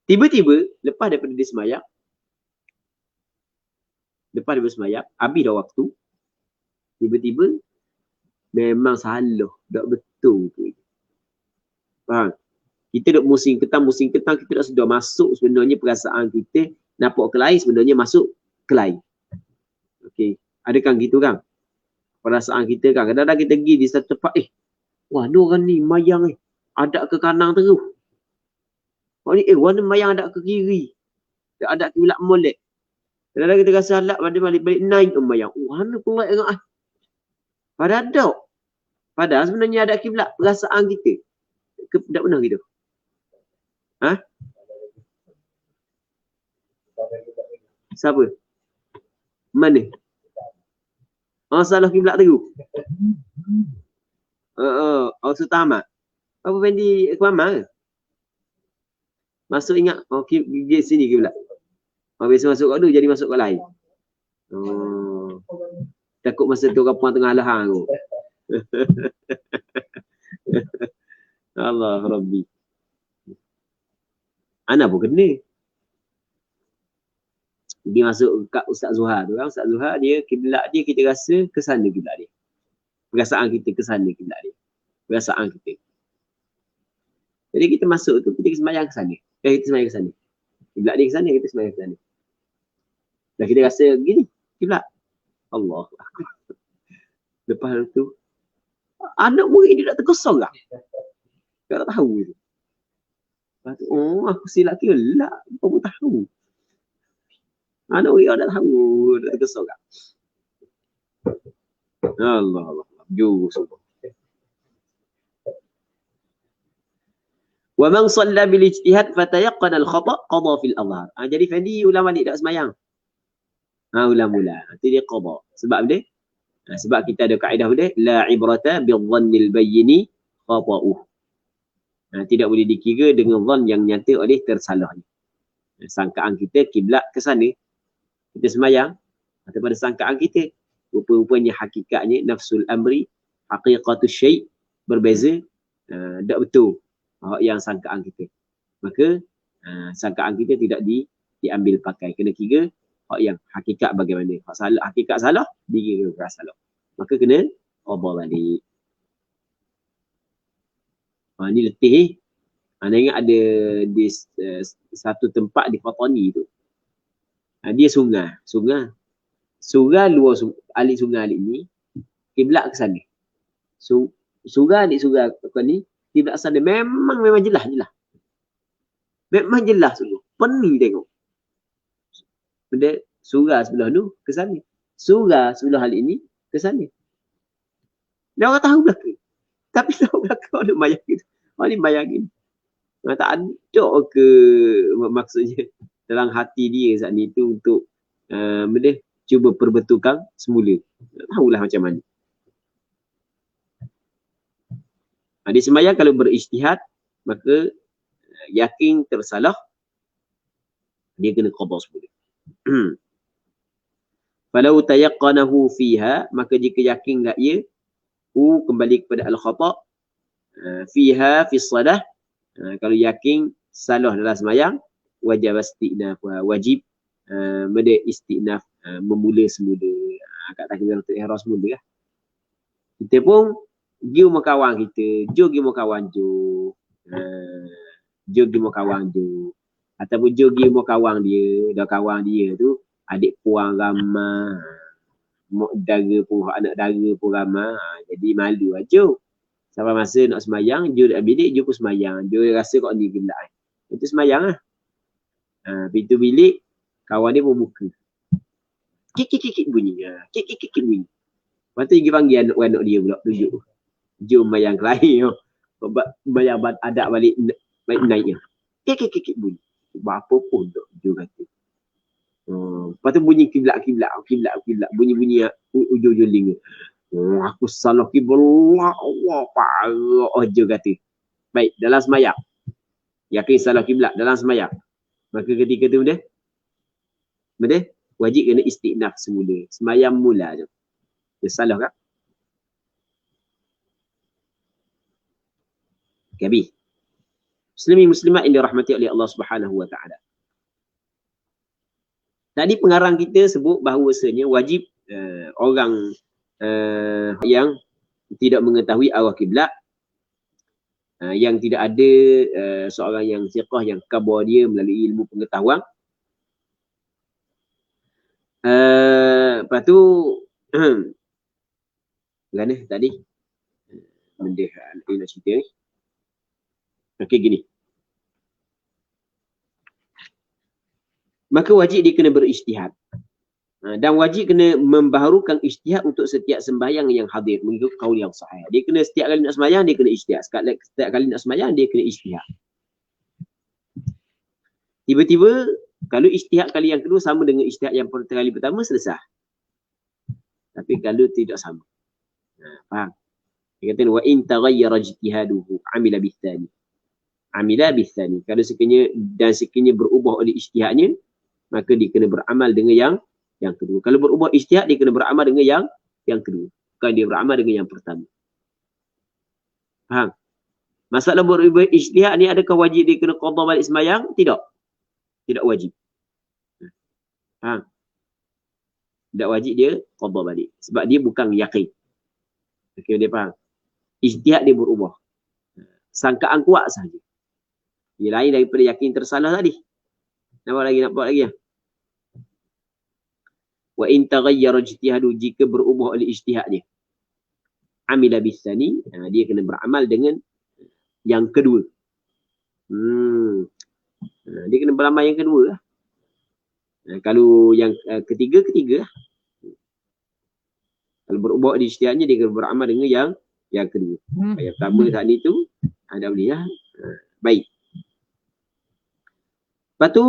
Tiba-tiba, lepas daripada dia semayang, habis dah waktu, tiba-tiba, memang salah, tak betul tu. Faham? Kita duk musim ketang, kita dah sudah masuk sebenarnya perasaan kita, nampak kelai, sebenarnya masuk kelai. Okey, adakah gitu kan? Perasaan kita kan, kadang-kadang kita pergi di satu tempat, wah, ni orang ni mayang ada ke kanan terus. Orang ni, orang ni mayang ada ke kiri. Ada ke belak molek. Kadang-kadang kita rasa halak, pada balik naik mayang. Mana pula ingat Padahal tak. Padahal sebenarnya ada kiblat perasaan kita. Tak benar gitu. Siapa? Mana? Salah kiblat tu. Sultan apa Fendi Kuamal? Masuk ingat, gigi sini kiblat. Biasa masuk kat tu, jadi masuk kat lain. Takut masa tu kapang tengah lahang tu. Allah Rabbi. Ana pun kena. Dia masuk kat Ustaz Zuhar tu kan. Ustaz Zuhar dia kiblat dia, kita rasa ke sana kiblat dia. Perasaan kita ke sana kiblat dia. Perasaan kita. Jadi kita masuk tu, kita sembahyang ke sana. Kita sembahyang ke sana. Kiblat dia ke sana, kita sembahyang ke sana. Dan kita rasa gini, kiblat. Allah. Lepas tu, anak murid dia tak terkosong tak? Tak tahu tu. Lepas tu, aku silap kira lah. Kau pun tahu. Anak murid tak tahu. Tak terkosong tak? Allah. Jauh semua. Wa man shalla bil ijtihad fatayaqqana al khata' qada fil adhhar. Jadi Fendi ulang balik tak semayang. Ulang-ulang. Itu dia qada. Sebab dia? Sebab kita ada kaedah dia, la ibrata bil dhannil bayyini khata'uh. Tidak boleh dikira dengan zan yang nyata oleh tersalahnya. Sangkaan kita kiblat ke sana, kita semayang, atau pada sangkaan kita, rupa-rupanya hakikatnya nafsul amri, haqiqatus syai' berbeza, tak betul yang sangkaan kita. Maka sangkaan kita tidak diambil pakai. Kena kira yang hakikat bagaimana. Hakikat salah, dikira salah. Maka kena ubah balik. Ni letih. Anda ingat ada di satu tempat di Fatani tu. Dia sungai. Sungai luar alik sungai alik ni, kiblat ke sana. Sungai alik sungai ni, kiblat sana memang jelas. Memang jelas sungguh. Pening tengok. Benda surah sebelah tu ke sana. Surah sebelah hal ini ke sana. Dia orang tahu belakang. Tapi tahu belakang ada mayang gitu. Orang ni mayang gini. Tak ada ke maksudnya dalam hati dia saat ni tu untuk benda cuba perbetulkan semula. Tak tahulah macam mana. Di sembahyang kalau berijtihad, maka yakin tersalah, dia kena qada semula. Falau tayaqqanahu fiha, maka jika yakin tak ia, kembali kepada al-khata' fiha fi salah, kalau yakin salah dalam sembahyang, wajib istinaf, wajib benda istinaf, memula semula. Kat takbiratul ihram semula lah. Kita pun pergi rumah kawan kita, jom pergi rumah kawan jom. Jom pergi rumah kawan jom. Ataupun jom pergi rumah kawan dia, dah kawan dia tu adik puang ramai, mak dara pun, anak dara pun ramai. Jadi malu lah jom. Sampai masa nak semayang, jom dekat bilik, jom pun semayang. Jom rasa kau ni gelap. Itu semayang lah. Pintu bilik, kawan dia pun buka. Kik bunyi. Kik bunyi. Lepas tu dia panggil anak-anak dia pula, tunjuk. Jom mayang kelahi. Bayang adat balik naik. Kik bunyi. Apa pun tak jom kata. Lepas tu bunyi kiblat. Bunyi-bunyi ujung-ujung linga. Aku salah kiblat. Allah parah. Jom kata. Baik, dalam semayang. Yakin salah kiblat dalam semayang. Maka ketika tu benda wajib kena istinaf semula. Semayang mula je. Dia salah kan? Habis. Muslimin muslimat yang dirahmati oleh Allah Subhanahu wa taala. Tadi pengarang kita sebut bahawasanya wajib orang yang tidak mengetahui arah kiblat, yang tidak ada seorang yang siqah yang khabar dia melalui ilmu pengetahuan. Lepas tu mana tadi benda nak cerita ni. Okey, gini. Maka wajib dia kena berijtihad. Dan wajib kena membaharukan ijtihad untuk setiap sembahyang yang hadir mengikut kaul yang sahih. Dia kena setiap kali nak sembahyang dia kena ijtihad. Setiap kali nak sembahyang dia kena ijtihad. Tiba-tiba kalau ijtihad kali yang kedua sama dengan ijtihad yang kali pertama, selesai. Tapi kalau tidak sama. Faham? Dia kata wa in taghayyara ijtihaduhu amila bitsani. Amila bitsani. Kalau sekiranya berubah oleh ijtihadnya, maka dia kena beramal dengan yang kedua. Kalau berubah ijtihad, dia kena beramal dengan yang kedua. Bukan dia beramal dengan yang pertama. Faham? Masalah berubah ijtihad ni, adakah wajib dia kena qada balik sembahyang? Tidak. Tidak wajib. Faham? Tidak wajib dia qada balik. Sebab dia bukan yakin. Okey, dia faham? Ijtihad dia berubah. Sangkaan kuat saja. Dia lain daripada yakin tersalah tadi. Nak buat lagi ya? Wa in taghayyara ijtihadu, jika berubah oleh ijtihadnya, amila bisani, dia kena beramal dengan yang kedua. Dia kena beramal yang kedua lah. Kalau yang ketiga lah. Kalau berubah oleh ijtihadnya, dia kena beramal dengan yang kedua. Yang pertama saat ni tu ada boleh lah. Baik. Lepas tu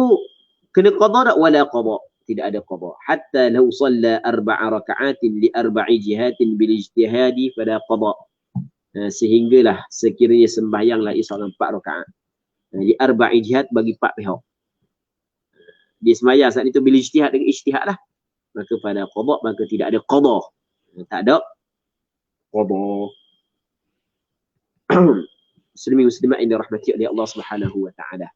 kena qada tak? Wala qada. Tidak ada qada. Hatta law salla 4 raka'atin li 4 jihatin bil ijtihadi fala qada. Sehinggalah sekiranya sembahyanglah seorang 4 rakaat. Li 4 jihad bagi 4 pihak. Dia sembahyang saat itu bil ijtihad dengan ijtihad lah. Maka pada qada, maka tidak ada qada. Tak ada qada. Muslimin muslimat yang dirahmati oleh Allah Subhanahu wa taala.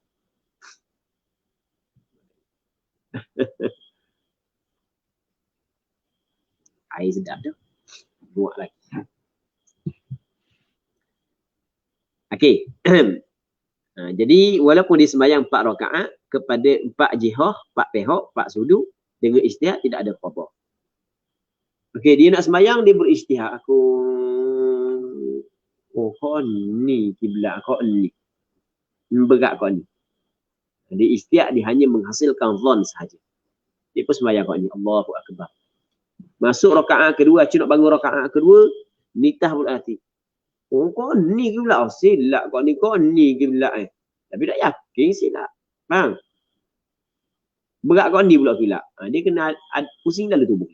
Air sedap tu. Buat lagi. Okey. Jadi walaupun dia sembahyang 4 rakaat kepada 4 jihah, 4 pihak, 4 sudut dengan ijtihad, tidak ada qada. Okey, dia nak sembahyang, dia berijtihad. Kau ni kiblat kau ni. Berat kau ni. Jadi ijtihad dia hanya menghasilkan zon sahaja. Dia pun sembahyang kau ni. Allahu akbar. Masuk rakaat kedua, nak bangun rakaat kedua, nitah pula hati. Kau ni kiblat. Silap kau ni kiblat Tapi tak yakin silap. Faham? Berat kat ni pula silap. Dia kena pusing dalam tubuh.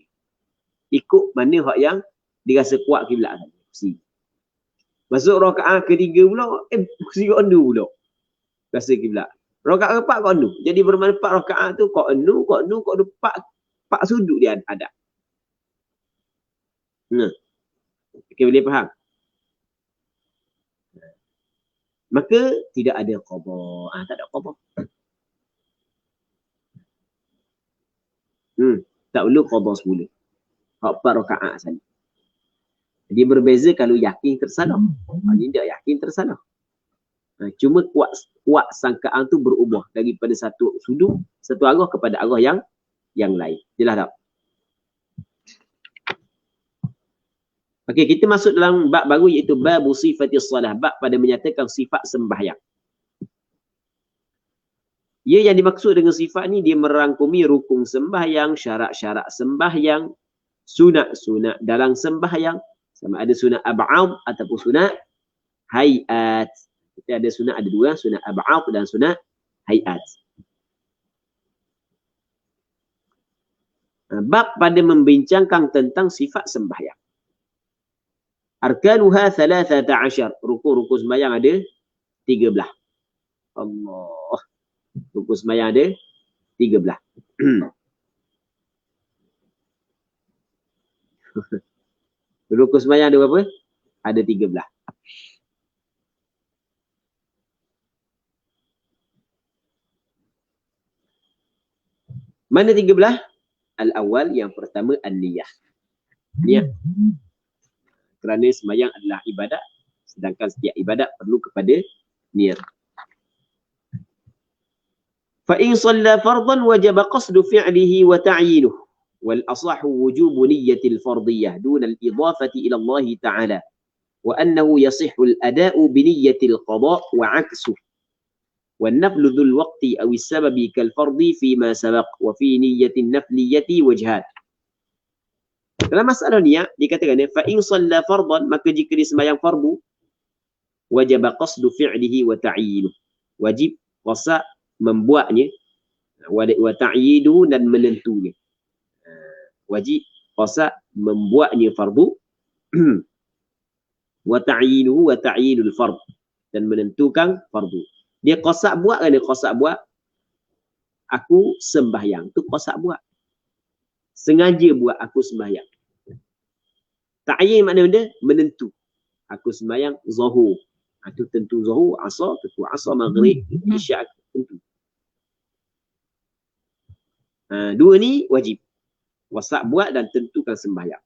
Ikut mana hak yang dirasa kuat kiblat tadi. Pusing. Masuk rakaat ketiga pula, pusing kat ni pula. Rasa kiblat. Rakaat keempat kat ni. Jadi bermanfaat rakaat tu kat ni, empat sudut dia ada. Okay, boleh faham? Maka tidak ada qada. Tak ada qada. Tak perlu qada semula. Hak 4 rakaat saja. Dia berbeza kalau yakin tersalah. Kalau tidak yakin tersalah. Cuma kuat sangkaan tu berubah daripada satu sudut, satu arah kepada arah yang lain. Jelas tak? Okey, kita masuk dalam bab baru iaitu bab sifatis salah, bab pada menyatakan sifat sembahyang. Ia yang dimaksud dengan sifat ni, dia merangkumi rukun sembahyang, syarat-syarat sembahyang, sunat-sunat dalam sembahyang, sama ada sunat ab'ad ataupun sunat hayat. Kita ada sunat, ada dua, sunat ab'ad dan sunat hayat. Bab pada membincangkan tentang sifat sembahyang. Arkanuha 13. Rukun-rukun sembahyang ada 13. Allah. Rukun sembahyang ada 13. Rukun sembahyang ada berapa? Ada 13. Mana 13? Al-awwal, yang pertama an-niyah. Niat. Kerana sembahyang adalah ibadat, sedangkan setiap ibadat perlu kepada niat. Fa in shalla fardan wajaba qasdu fi'lihi wa ta'yinuhu wal asahhu wujubu niyyatil fardiyah duna al-idafati ila Allah ta'ala wa annahu yasihhu al-ada'u bi niyyatil qada' wa 'aksuhu wan naflu dhul waqti aw as-sababi kal fardi fi ma sabaq wa fi niyyatin nafliyati wajhat. Dalam masalah niat dikatakan fa in shalla fardan, maka jika dia sembahyang fardu wajib qasdu fi'lihi wa ta'yinuhu, wajib qasad membuatnya, wa ta'yinuhu dan menentunya. Wajib qasad membuatnya fardu wa ta'yinuhu wa ta'yinul fard, dan menentukan fardu. Dia qasad buat kan, dia qasad buat aku sembahyang tu, qasad buat sengaja buat aku sembahyang. Ta'yin makna benda? Menentu. Aku sembahyang zuhur. Itu tentu zuhur, asar, tentu asar, maghrib, isyak, tentu. Dua ni wajib. Wasak buat dan tentukan sembahyang.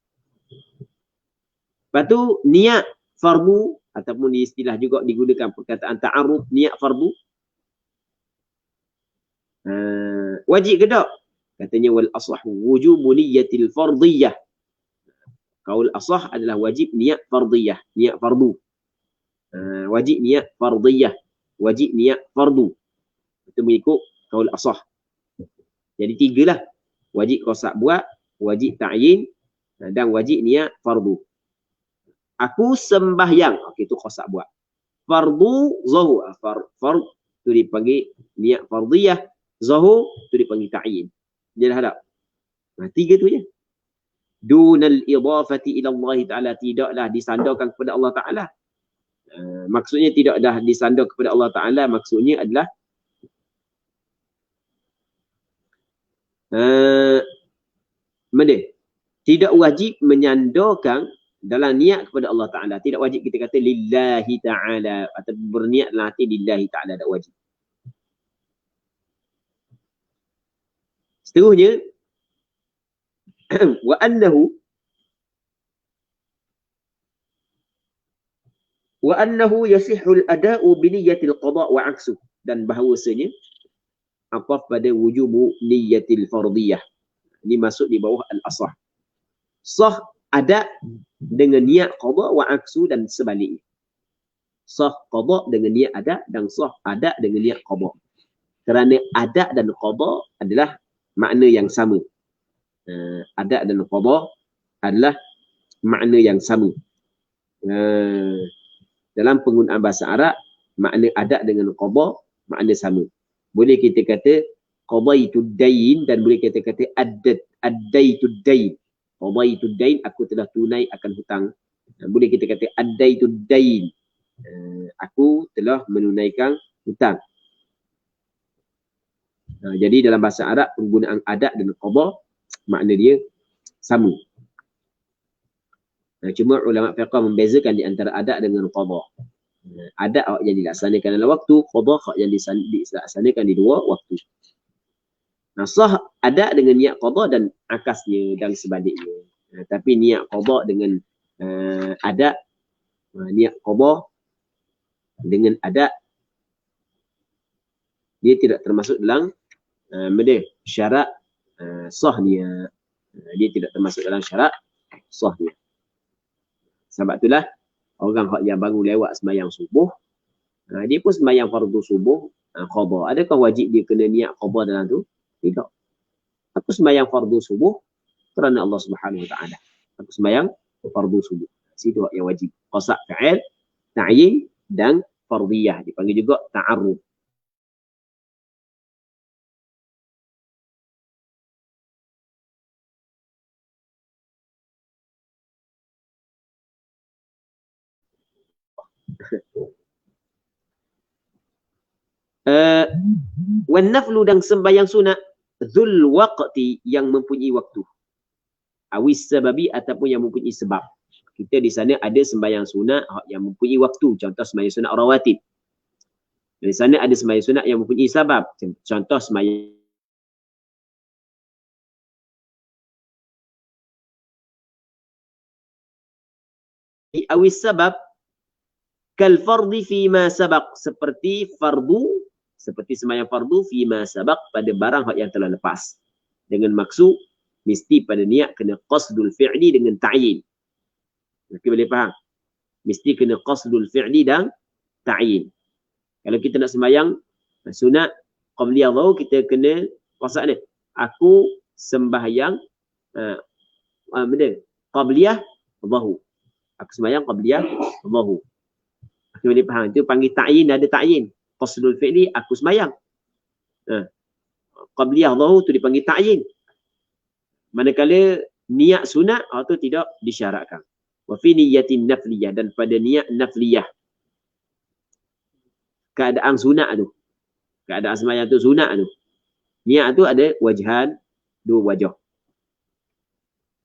Lepas tu, niat fardu, ataupun di istilah juga digunakan perkataan ta'aruf, niat fardu. Wajib ke tak? Katanya wal asahhu wujubu niyyatil fardiyah. Qaul asah adalah wajib niat fardiyah, niat fardu. Wajib niat fardiyah, wajib niat fardu. Itu mengikut qaul asah. Jadi 3 lah. Wajib qasad buat, wajib ta'yin dan wajib niat fardu. Aku sembahyang, okey, itu qasad buat. Fardu zuhur, fard tu dipanggil niat fardiyah, zuhur tu dipanggil ta'yin. Jelas tak? 3 tu je. Dunal idafati ila Allah Ta'ala, tidaklah disandarkan kepada Allah Ta'ala. Maksudnya tidaklah disandar kepada Allah Ta'ala, maksudnya adalah tidak wajib menyandarkan dalam niat kepada Allah Ta'ala. Tidak wajib kita kata lillahi ta'ala atau berniat dalam hati lillahi ta'ala, tak wajib. Seterusnya wa annahu yasihhu al-ada'u bi niyyatil qada' wa 'aksuh, dan bahawasanya apa pada wujubu niyyatil fardiyah. Ini masuk di bawah al-asah. Sah ada dengan niat qada' wa 'aksuh dan sebaliknya. Sah qada' dengan niat ada dan sah ada dengan niat qada'. Kerana ada dan qada' adalah makna yang sama. Ada dan qada adalah makna yang sama. Dalam penggunaan bahasa Arab, makna ada dengan qada makna sama. Boleh kita kata qadaitud dain dan boleh kita kata addaitud dain. Qadaitud dain, aku telah tunai akan hutang. Boleh kita kata addaitud dain, aku telah menunaikan hutang. Jadi dalam bahasa Arab penggunaan adat dan qada makna dia sama. Cuma ulama fiqh membezakan di antara adat dengan qada. Adat yang dilaksanakan dalam waktu, qada yang dilaksanakan di dua waktu. Sah adat dengan niat qada dan akasnya dan sebaliknya. Tapi niat qada dengan adat, niat qada dengan adat, dia tidak termasuk dalam syarat sahnya. Dia tidak termasuk dalam syarat sahnya. Sebab itulah orang yang baru lewat sembahyang subuh, dia pun sembahyang fardu subuh qada. Adakah wajib dia kena niat qada dalam tu? Tidak. Aku sembahyang fardu subuh kerana Allah Subhanahu Wa Taala. Aku sembahyang fardu subuh. Situ yang wajib. Qasa' fa'il, ta'yin dan fardiyah. Dipanggil juga ta'arrud. Wan naflu dan sembahyang sunat dzul waqti yang mempunyai waktu. Awis sababi ataupun yang mempunyai sebab. Kita di sana ada sembahyang sunat yang mempunyai waktu. Contoh sembahyang sunat rawatib. Di sana ada sembahyang sunat yang mempunyai sebab. Contoh sembahyang awis sabab kal fardi fima sabaq, seperti fardu, seperti sembahyang fardu fima sabaq, pada barang yang telah lepas. Dengan maksud mesti pada niat kena qasdul fi'li dengan ta'yin. Okey, boleh faham? Mesti kena qasdul fi'li dan ta'yin. Kalau kita nak sembahyang sunat qabliyah dhuhr, kita kena qasad ni. Aku sembahyang qabliyah dhuhr. Aku sembahyang qabliyah dhuhr. Kita boleh faham. Itu panggil ta'yin, ada ta'yin. Qasdul fi'li, aku sembahyang. Qabliyah dhuhr tu dipanggil ta'yin. Manakala niat sunat, itu tidak disyaratkan. Wa fi niyatin nafliyah, dan pada niat nafliyah. Keadaan sunat tu. Keadaan sembahyang tu sunat tu. Niat tu ada wajhan, dua wajah.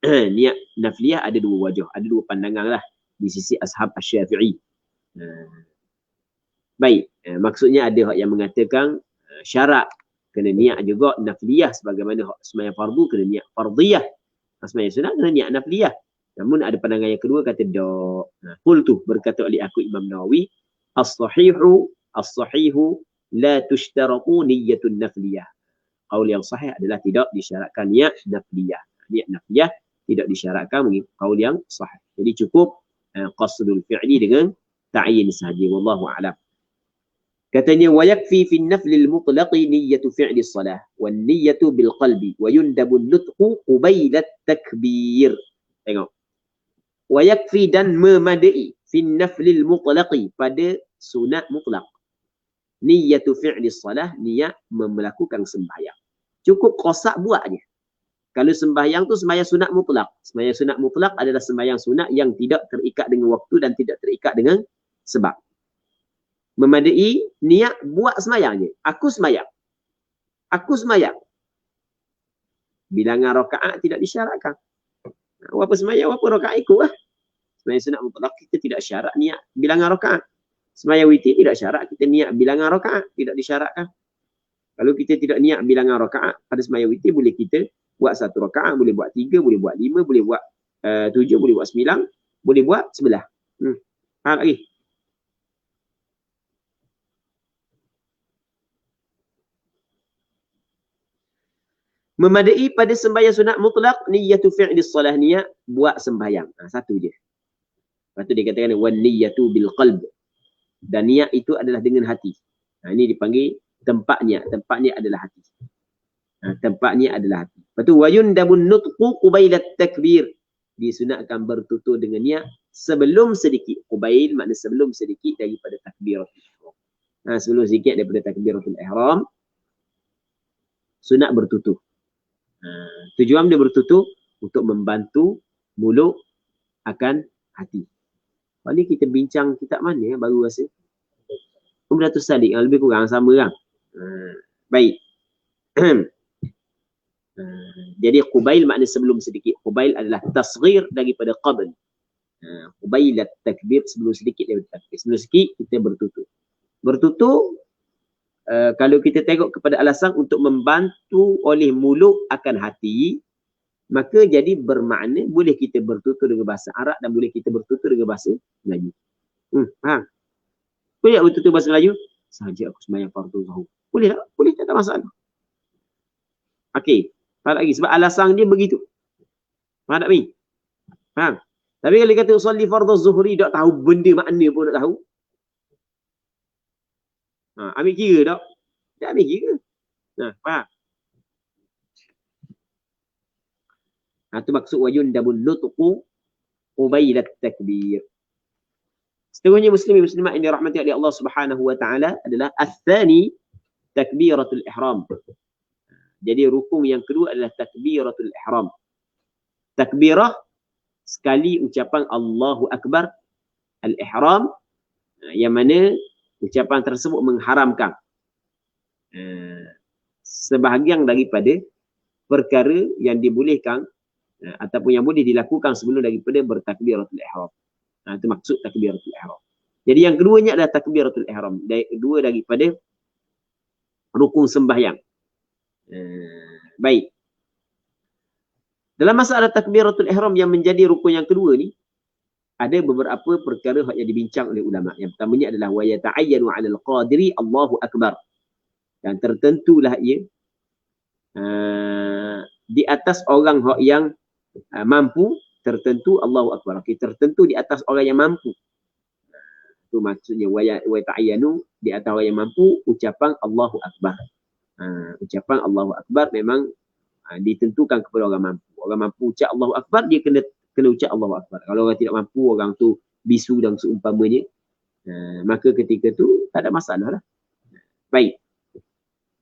Niat nafliyah ada dua wajah. Ada dua pandangan lah. Di sisi ashab Asy-Syafi'i. Baik, maksudnya ada hak yang mengatakan syarat kena niat juga nafliyah, sebagaimana hak sembahyang fardu kena niat fardiyah, sembahyang sunat kena niat nafliyah. Namun ada pandangan yang kedua kata dak. Qultu, berkata oleh aku Imam Nawawi, as-sahihu la tushtaratu niyyatun nafliyah. Qaul yang sahih adalah tidak disyaratkan niat nafliyah. Niat nafliyah tidak disyaratkan, qaul yang sahih. Jadi cukup qasdul fi'li dengan ta'yin sahaja, wallahu a'lam. Katanya wa yakfi fi an-nafl al-mutlaq niyyatu fi'li as-salah wan niyyatu bil qalbi wa yundabu an-nutqu qabila at-takbir. Tengok. Wa yakfi, dan memadai, fi an-nafl al-mutlaq, pada sunat mutlaq. Niyyatu fi'li as-salah, niat melakukan sembahyang. Cukup qasa' buat aja. Kalau sembahyang tu sembahyang sunat mutlak. Sembahyang sunat mutlak adalah sembahyang sunat yang tidak terikat dengan waktu dan tidak terikat dengan sebab. Memadai niat buat sembahyang je. Aku sembahyang. Aku sembahyang. Bilangan rakaat tidak disyaratkan. Apa sembahyang, apa rakaat ikut lah. Sembahyang sunat mutlak kita tidak syarat niat bilangan rakaat. Sembahyang witir tidak syarat kita niat bilangan rakaat, tidak disyaratkan. Kalau kita tidak niat bilangan rakaat pada sembahyang witir, boleh kita buat satu rakaat, boleh buat 3, boleh buat 5, boleh buat 7, boleh buat 9, boleh buat 11. Faham lagi? Memadai pada sembahyang sunat mutlak niyyatu fi'li shalah, niat buat sembahyang. Satu je. Lepas tu dia katakan wan niyyatu bil qalb. Dan niat itu adalah dengan hati. Ini dipanggil tempat niat. Tempat niat adalah hati. Tempat niat adalah hati. Lepas tu wayun dabun nutqu qubailat takbir. Disunatkan bertutur dengan niat sebelum sedikit. Qubail makna sebelum sedikit daripada takbiratul ihram. Sebelum sikit daripada takbiratul ihram, sunat bertutur. Tujuan dia bertutur untuk membantu mulut akan hati. Kalau ni kita bincang kitab mana baru rasa? Umdatus Salik, lebih kurang sama kan? Baik. Jadi qubail makna sebelum sedikit. Qubail adalah tasghir daripada qabl. Qubailat takbir, sebelum sedikit daripada takbir. Sebelum sikit kita bertutur. Bertutur kalau kita tengok kepada alasan untuk membantu oleh mulut akan hati, maka jadi bermakna boleh kita bertutur dengan bahasa Arab dan boleh kita bertutur dengan bahasa Melayu. Faham? Boleh tak bertutur bahasa Melayu? Sahaja aku sembahyang fardu zuhur. Boleh tak? Boleh, tak ada masalah. Okey. Faham lagi? Sebab alasan dia begitu. Faham tak, Mi? Faham? Tapi kalau kata usolli fardu zuhri, tak tahu benda makna pun tak tahu. Ambil kira tak? Tak ambil kira. Faham? Itu maksud wayun dabun nutqu qubailat takbir. Seterusnya muslimin muslimat yang dirahmati oleh Allah Subhanahu wa taala adalah ats-tsani takbiratul ihram. Jadi rukun yang kedua adalah takbiratul ihram. Takbirah sekali ucapan Allahu Akbar, al-ihram, yang mana ucapan tersebut mengharamkan sebahagian daripada perkara yang dibolehkan ataupun yang boleh dilakukan sebelum daripada bertakbiratul ihram. Itu maksud takbiratul ihram. Jadi yang keduanya adalah takbiratul ihram. Dua daripada rukun sembahyang. Baik. Dalam masalah takbiratul ihram yang menjadi rukun yang kedua ni, ada beberapa perkara yang dibincang oleh ulama. Yang pertamanya adalah wa yata'ayyanu 'alal qadiri Allahu Akbar. Dan tertentulah ia di atas orang yang mampu, tertentu Allahu Akbar. Okey, tertentu di atas orang yang mampu. Itu maksudnya wa yata'ayyanu, di atas orang yang mampu ucapan Allahu Akbar. Ucapan Allahu Akbar memang ditentukan kepada orang mampu. Orang mampu ucap Allahu Akbar, dia kena ucap Allahu Akbar. Kalau orang tidak mampu, orang tu bisu dan seumpamanya, maka ketika tu tak ada masalah lah. Baik.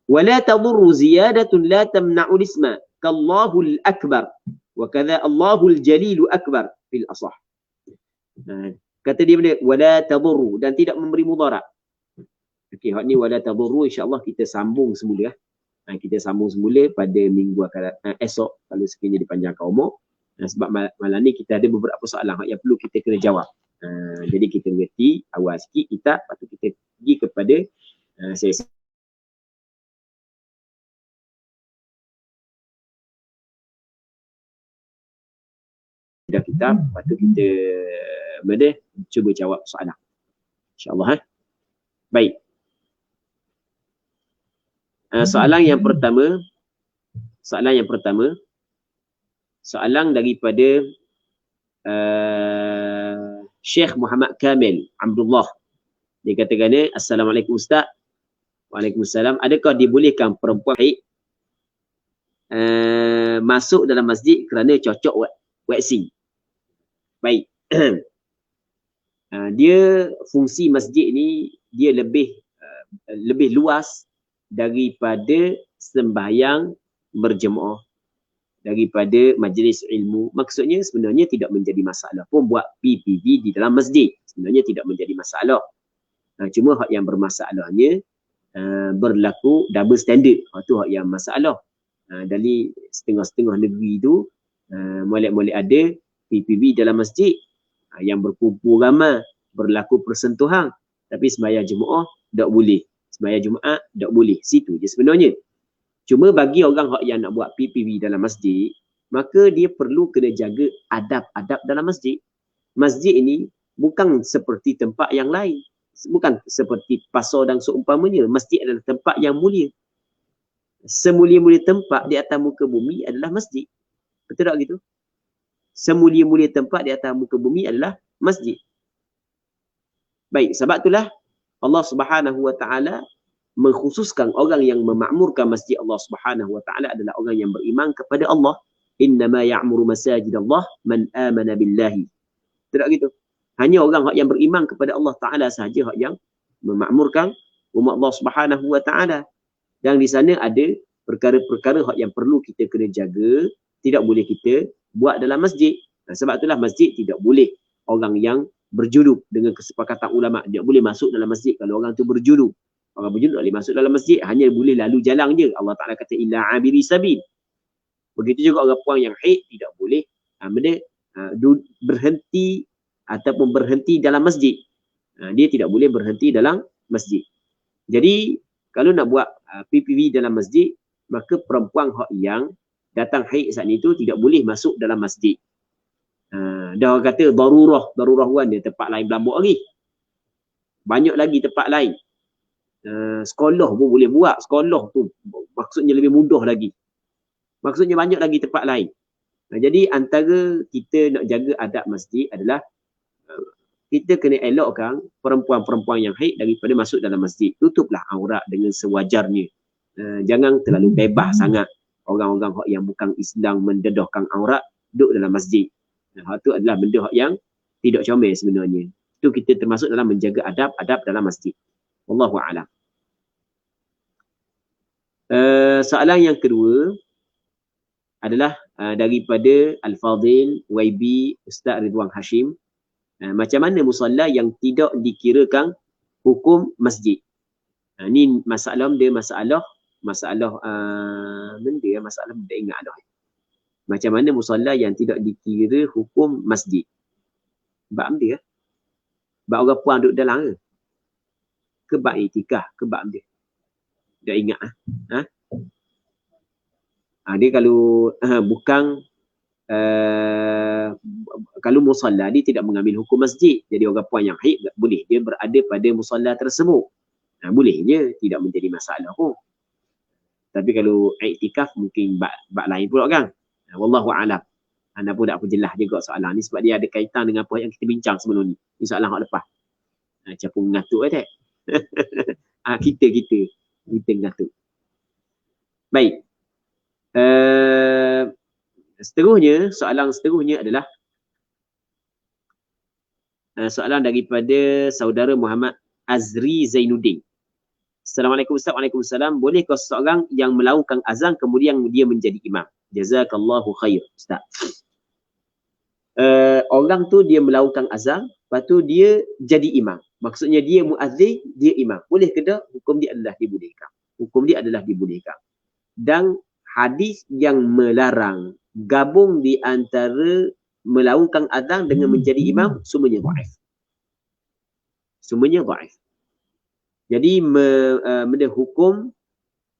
Wala tadurru ziyadatun la tamna'u isma kallahul akbar wa kadza Allahul jalil akbar fil asah. Kata dia benda wala tadurru, dan tidak memberi mudarat. Okey, hak ni wala tadurru insya-Allah kita sambung semula. Kita sambung semula pada minggu akan esok kalau sekiranya dipanjangkan umur. Sebab malam ni kita ada beberapa soalan yang perlu kita kena jawab. Jadi kita mengerti awal sikit kita, lepas tu kita pergi kepada sesi. Kita, lepas tu kita cuba jawab soalan. InsyaAllah. Baik. Soalan yang pertama daripada Syekh Muhammad Kamil Abdullah. Dia katakan, Assalamualaikum Ustaz. Waalaikumsalam. Adakah dibolehkan perempuan haid masuk dalam masjid kerana cocok waxing? Baik. Dia fungsi masjid ni dia lebih luas daripada sembahyang berjemaah, daripada majlis ilmu. Maksudnya sebenarnya tidak menjadi masalah pun buat PPV di dalam masjid. Sebenarnya tidak menjadi masalah. Cuma hak yang bermasalahnya berlaku double standard. Itu hak yang masalah. Dari setengah-setengah negeri tu molek-molek ada PPV dalam masjid yang berkumpul ramai, berlaku persentuhan, tapi sembahyang jemaah tak boleh. Sembahyang Jumaat tak boleh. Situ je sebenarnya. Cuma bagi orang yang nak buat PPV dalam masjid, maka dia perlu kena jaga adab-adab dalam masjid. Masjid ini bukan seperti tempat yang lain. Bukan seperti pasar dan seumpamanya. Masjid adalah tempat yang mulia. Semulia-mulia tempat di atas muka bumi adalah masjid. Betul tak gitu? Semulia-mulia tempat di atas muka bumi adalah masjid. Baik, sebab itulah Allah Subhanahu wa taala mengkhususkan orang yang memakmurkan masjid Allah Subhanahu wa taala adalah orang yang beriman kepada Allah. Innama ya'muru masajidallah man amana billahi. Tidak gitu. Hanya orang yang beriman kepada Allah Taala sahaja yang memakmurkan rumah Allah Subhanahu Wa Taala. Dan di sana ada perkara-perkara yang perlu kita kena jaga, tidak boleh kita buat dalam masjid. Sebab itulah masjid tidak boleh orang yang berjuduk dengan kesepakatan ulama. Dia boleh masuk dalam masjid kalau orang tu berjuduk. Orang berjuduk tak boleh masuk dalam masjid, hanya boleh lalu jalan je. Allah Ta'ala kata illa abiri sabil. Begitu juga orang puang yang haid tidak boleh berhenti ataupun berhenti dalam masjid. Dia tidak boleh berhenti dalam masjid. Jadi kalau nak buat PPV dalam masjid, maka perempuan yang datang haid saat itu tidak boleh masuk dalam masjid. Dah orang kata darurah kan, dia tempat lain berlambuk lagi. Banyak lagi tempat lain. Sekolah pun boleh buat. Sekolah tu maksudnya lebih mudah lagi. Maksudnya banyak lagi tempat lain. Jadi antara kita nak jaga adab masjid adalah kita kena elokkan perempuan-perempuan yang haid daripada masuk dalam masjid. Tutuplah aurat dengan sewajarnya. Jangan terlalu bebas sangat orang-orang yang bukan Islam mendedahkan aurat duduk dalam masjid. Hal itu adalah benda yang tidak comel sebenarnya. Itu kita termasuk dalam menjaga adab-adab dalam masjid. Wallahu a'lam. Soalan yang kedua adalah daripada Al-Fadil YB Ustaz Ridwan Hashim. Macam mana musalla yang tidak dikirakan hukum masjid? Ni masalah dia masalah benda ingat dah. Macam mana musalla yang tidak dikira hukum masjid? Bab dia. Bab orang puan duduk dalam ke? Ke bab itikaf? Ke bab dia? Tak ingat dia kalau bukan kalau musalla dia tidak mengambil hukum masjid. Jadi orang puan yang haid tak boleh. Dia berada pada musalla tersebut. Boleh je, tidak menjadi masalah pun. Tapi kalau iktikaf mungkin bab lain pula kan. Wallahu a'lam. Anda pun tak jelas juga soalan ni sebab dia ada kaitan dengan apa yang kita bincang sebelum ni. Ni soalan hak lepas. Capung mengatuk tak? Kita mengatuk. Baik. Soalan seterusnya adalah soalan daripada saudara Muhammad Azri Zainuddin. Assalamualaikum Ustaz. Waalaikumsalam. Bolehkah seseorang yang melakukan azan kemudian dia menjadi imam? Jazakallahu khair Ustaz. Orang tu dia melakukan azan, lepas tu dia jadi imam. Maksudnya dia muazzin, dia imam. Boleh ke tak? Hukum dia adalah dibolehkan. Dan hadis yang melarang gabung di antara melakukan azan dengan menjadi imam semuanya dhaif. Jadi hukum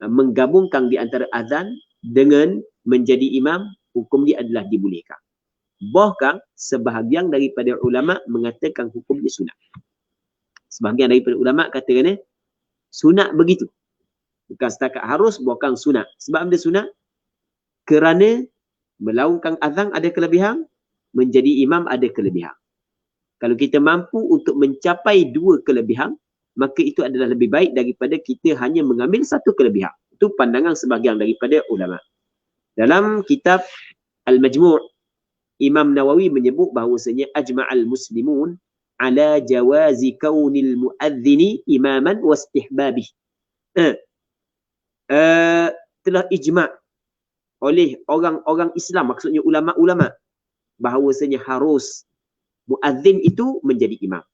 menggabungkan di antara azan dengan menjadi imam, hukum dia adalah dibolehkan. Bahkan sebahagian daripada ulama mengatakan hukum dia sunat. Sebahagian daripada ulama katakan sunat begitu. Bukan setakat harus, bukan sunat. Sebab dia sunat kerana melakukan azan ada kelebihan, menjadi imam ada kelebihan. Kalau kita mampu untuk mencapai dua kelebihan, maka itu adalah lebih baik daripada kita hanya mengambil satu kelebihan. Itu pandangan sebahagian daripada ulama. Dalam kitab Al-Majmu' Imam Nawawi menyebut bahawasanya ajma'al muslimun ala jawazi kaunil muadzini imaman wa istihbabih. Telah ijma' oleh orang-orang Islam, maksudnya ulama-ulama, bahawasanya harus muadzin itu menjadi imam.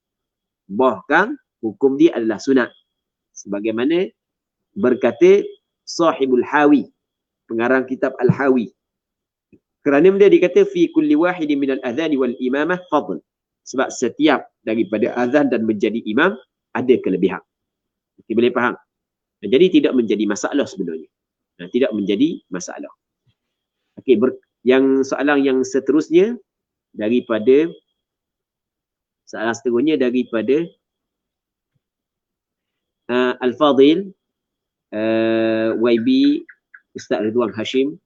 Bahkan hukum dia adalah sunat. Sebagaimana berkata Sahibul Hawi, pengarang kitab Al-Hawi. Kerana dia dikata fi kulli wahidin minal adhan wal imamah fadl. Sebab setiap daripada azan dan menjadi imam ada kelebihan. Kita boleh faham. Jadi tidak menjadi masalah sebenarnya. Tidak menjadi masalah. Okey, yang soalan yang seterusnya daripada Al-Fadil YB Ustaz Ridwan Hashim.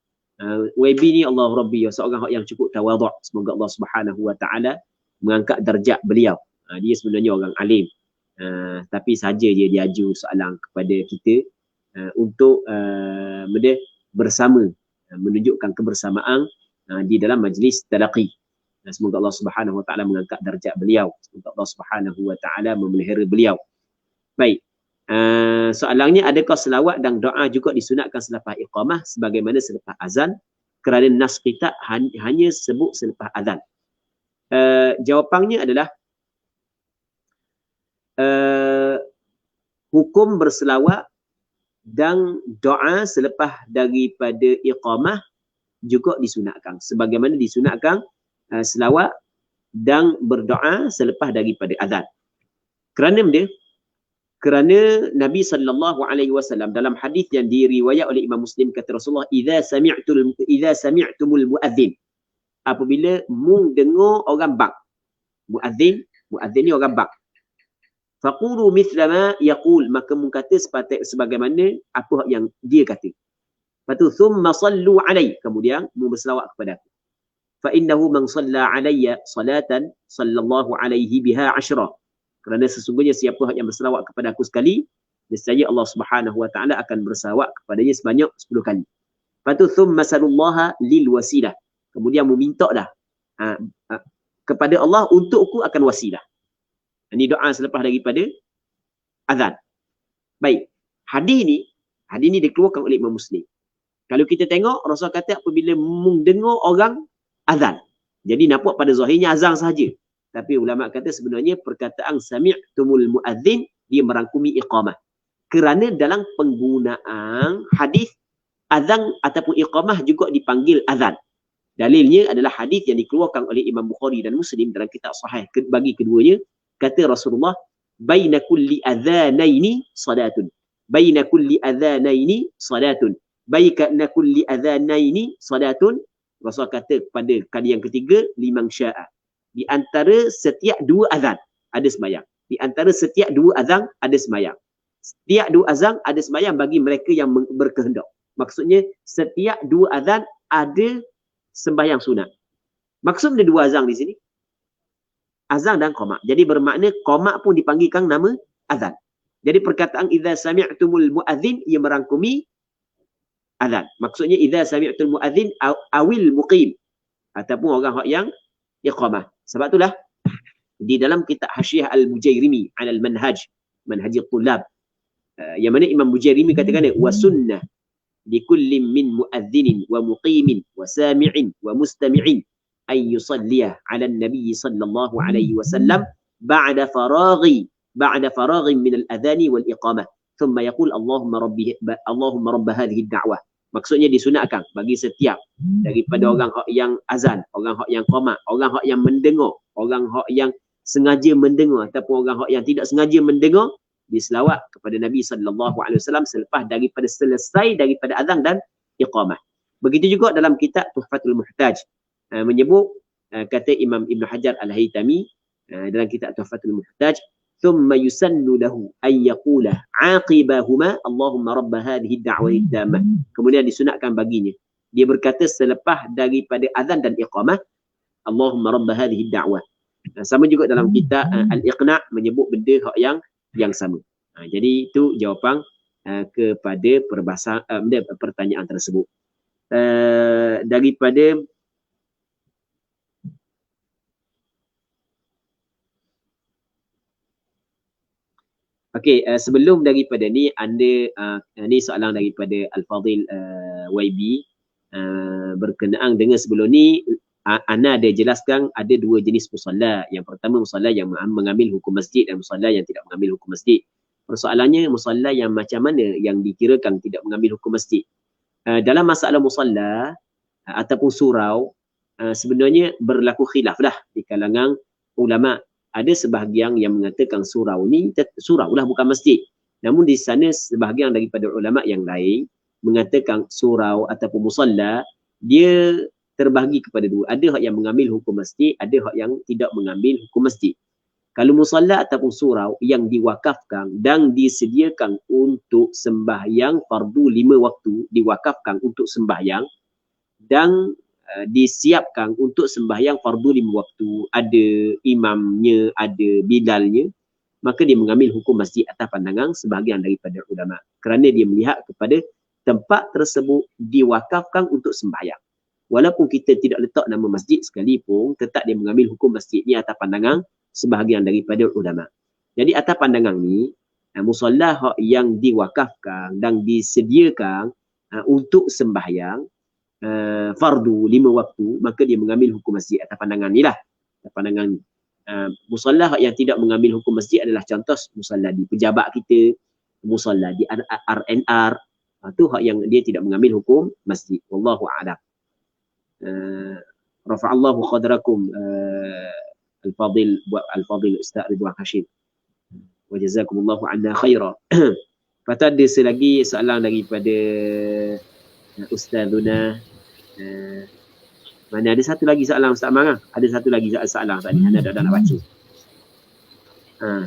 YB ni Allah Rabbi, seorang yang cukup tawaduk. Semoga Allah Subhanahu Wa Taala mengangkat darjat beliau. Dia sebenarnya orang alim. Tapi saja dia aju soalan kepada kita untuk bersama, menunjukkan kebersamaan di dalam majlis talaqi. Semoga Allah Subhanahu Wa Taala mengangkat darjat beliau. Semoga Allah Subhanahu Wa Taala memelihara beliau. Baik. Soalannya, adakah selawat dan doa juga disunatkan selepas iqamah sebagaimana selepas azan? Kerana nas kita hanya sebut selepas azan. Jawapannya adalah hukum berselawat dan doa selepas daripada iqamah juga disunatkan. Sebagaimana disunatkan selawat dan berdoa selepas daripada azan. Kerana benda? Kerana Nabi SAW dalam hadis yang diriwayat oleh Imam Muslim kata Rasulullah, idza sami'tumul muadzin, apabila mu dengar orang bang. Muadzin ni orang bang. Faqulu mithla ma yaqul, maka mu kata sebagaimana apa yang dia kata. Lepas tu thumma sallu alai, kemudian mu berselawat kepada aku. Fa innahu man shalla alayya salatan sallallahu alaihi biha 10. Kerana sesungguhnya siapa yang berselawat kepada aku sekali, nescaya Allah Subhanahu wa taala akan berselawat kepadanya sebanyak 10 kali. Lepas tu thumma salullaha lil wasilah. Kemudian mu minta dah kepada Allah untukku akan wasilah. Ini doa selepas daripada azan. Baik. Hadis ni dikeluarkan oleh Imam Muslim. Kalau kita tengok, Rasul kata apabila mendengar orang azan. Jadi nampak pada zahirnya azan sahaja. Tapi ulama kata sebenarnya perkataan sami'tumul muadzin dia merangkumi iqamah. Kerana dalam penggunaan hadis, azan ataupun iqamah juga dipanggil azan. Dalilnya adalah hadis yang dikeluarkan oleh Imam Bukhari dan Muslim dalam kitab sahih bagi keduanya. Kata Rasulullah, baina kulli adhanaini salatun. Baina kulli adhanaini salatun. Baina kulli adhanaini salatun. Rasul kata pada kali yang ketiga, liman sya'a. Di antara setiap dua azan ada sembahyang. Di antara setiap dua azan ada sembahyang. Setiap dua azan ada sembahyang bagi mereka yang berkehendak. Maksudnya setiap dua azan ada sembahyang sunat. Maksud dia dua azan di sini, azan dan qomak. Jadi bermakna qomak pun dipanggilkan nama azan. Jadi perkataan idza sami'tumul muadzin ia merangkumi azan. Maksudnya idza sami'tul muadzin awil muqim, ataupun orang yang iqamah. Sebab itulah di dalam kitab Hasyiah Al-Mujairimi 'ala al-Manhaj, Manhaj al-Tullab, yang mana Imam Mujairimi katakan wa sunnah li kulli min muadzinin wa muqimin wa sami'in wa mustami'in ay yusalliya 'ala an-nabiy sallallahu alaihi wasallam ba'da faraghin min al-adhani wal iqamah thumma yaqul Allahumma rabb hadhihi ad-da'wah. Maksudnya disunatkan bagi setiap daripada orang yang azan, orang yang qomak, orang yang mendengar, orang yang sengaja mendengar ataupun orang yang tidak sengaja mendengar, diselawat kepada Nabi SAW selepas daripada selesai daripada azan dan iqamah. Begitu juga dalam kitab Tuhfatul Muhtaj menyebut, kata Imam Ibn Hajar Al-Haytami dalam kitab Tuhfatul Muhtaj, thumma yusannu lahu ay yaqula aqibahuma Allahumma rabb hadhihi ad-da'wati tammah. Kemudian disunatkan baginya dia berkata selepas daripada azan dan iqamah, Allahumma rabb hadhihi ad-da'wah. Sama juga dalam kitab Al-Iqna' menyebut benda yang sama. Jadi itu jawapan kepada pertanyaan tersebut. Daripada okey, sebelum daripada ni ni soalan daripada Al-Fadhil YB berkenaan dengan sebelum ni ana ada jelaskan ada dua jenis musalla. Yang pertama musalla yang mengambil hukum masjid dan musalla yang tidak mengambil hukum masjid. Persoalannya musalla yang macam mana yang dikirakan tidak mengambil hukum masjid? Dalam masalah musalla ataupun surau sebenarnya berlaku khilaf dah di kalangan ulama. Ada sebahagian yang mengatakan surau ni surau lah, bukan masjid. Namun di sana sebahagian daripada ulama yang lain mengatakan surau ataupun musalla dia terbahagi kepada dua. Ada hak yang mengambil hukum masjid, ada hak yang tidak mengambil hukum masjid. Kalau musalla ataupun surau yang diwakafkan dan disediakan untuk sembahyang fardu 5 waktu, diwakafkan untuk sembahyang dan disiapkan untuk sembahyang fardu 5 waktu, ada imamnya, ada bilalnya, maka dia mengambil hukum masjid atas pandangan sebahagian daripada ulama. Kerana dia melihat kepada tempat tersebut diwakafkan untuk sembahyang. Walaupun kita tidak letak nama masjid sekalipun, tetap dia mengambil hukum masjid ni atas pandangan sebahagian daripada ulama. Jadi atas pandangan ni, Musalla hak yang diwakafkan dan disediakan untuk sembahyang fardu 5 waktu, maka dia mengambil hukum masjid atas pandangan ni lah. Atas pandangan musalla yang tidak mengambil hukum masjid adalah contoh musalla di pejabat kita, musalla di RNR, tu hak yang dia tidak mengambil hukum masjid. Wallahu a'lam. Rafa'allahu qadrakum al-fadil Ustaz Ridwan Hashim. Wa jazakumullahu anna khaira. Lepas tu ada selagi soalan daripada Ustazuna. Mana ada satu lagi soalan Ustaz Amar? Ada satu lagi soalan tadi. Anda dah nak baca.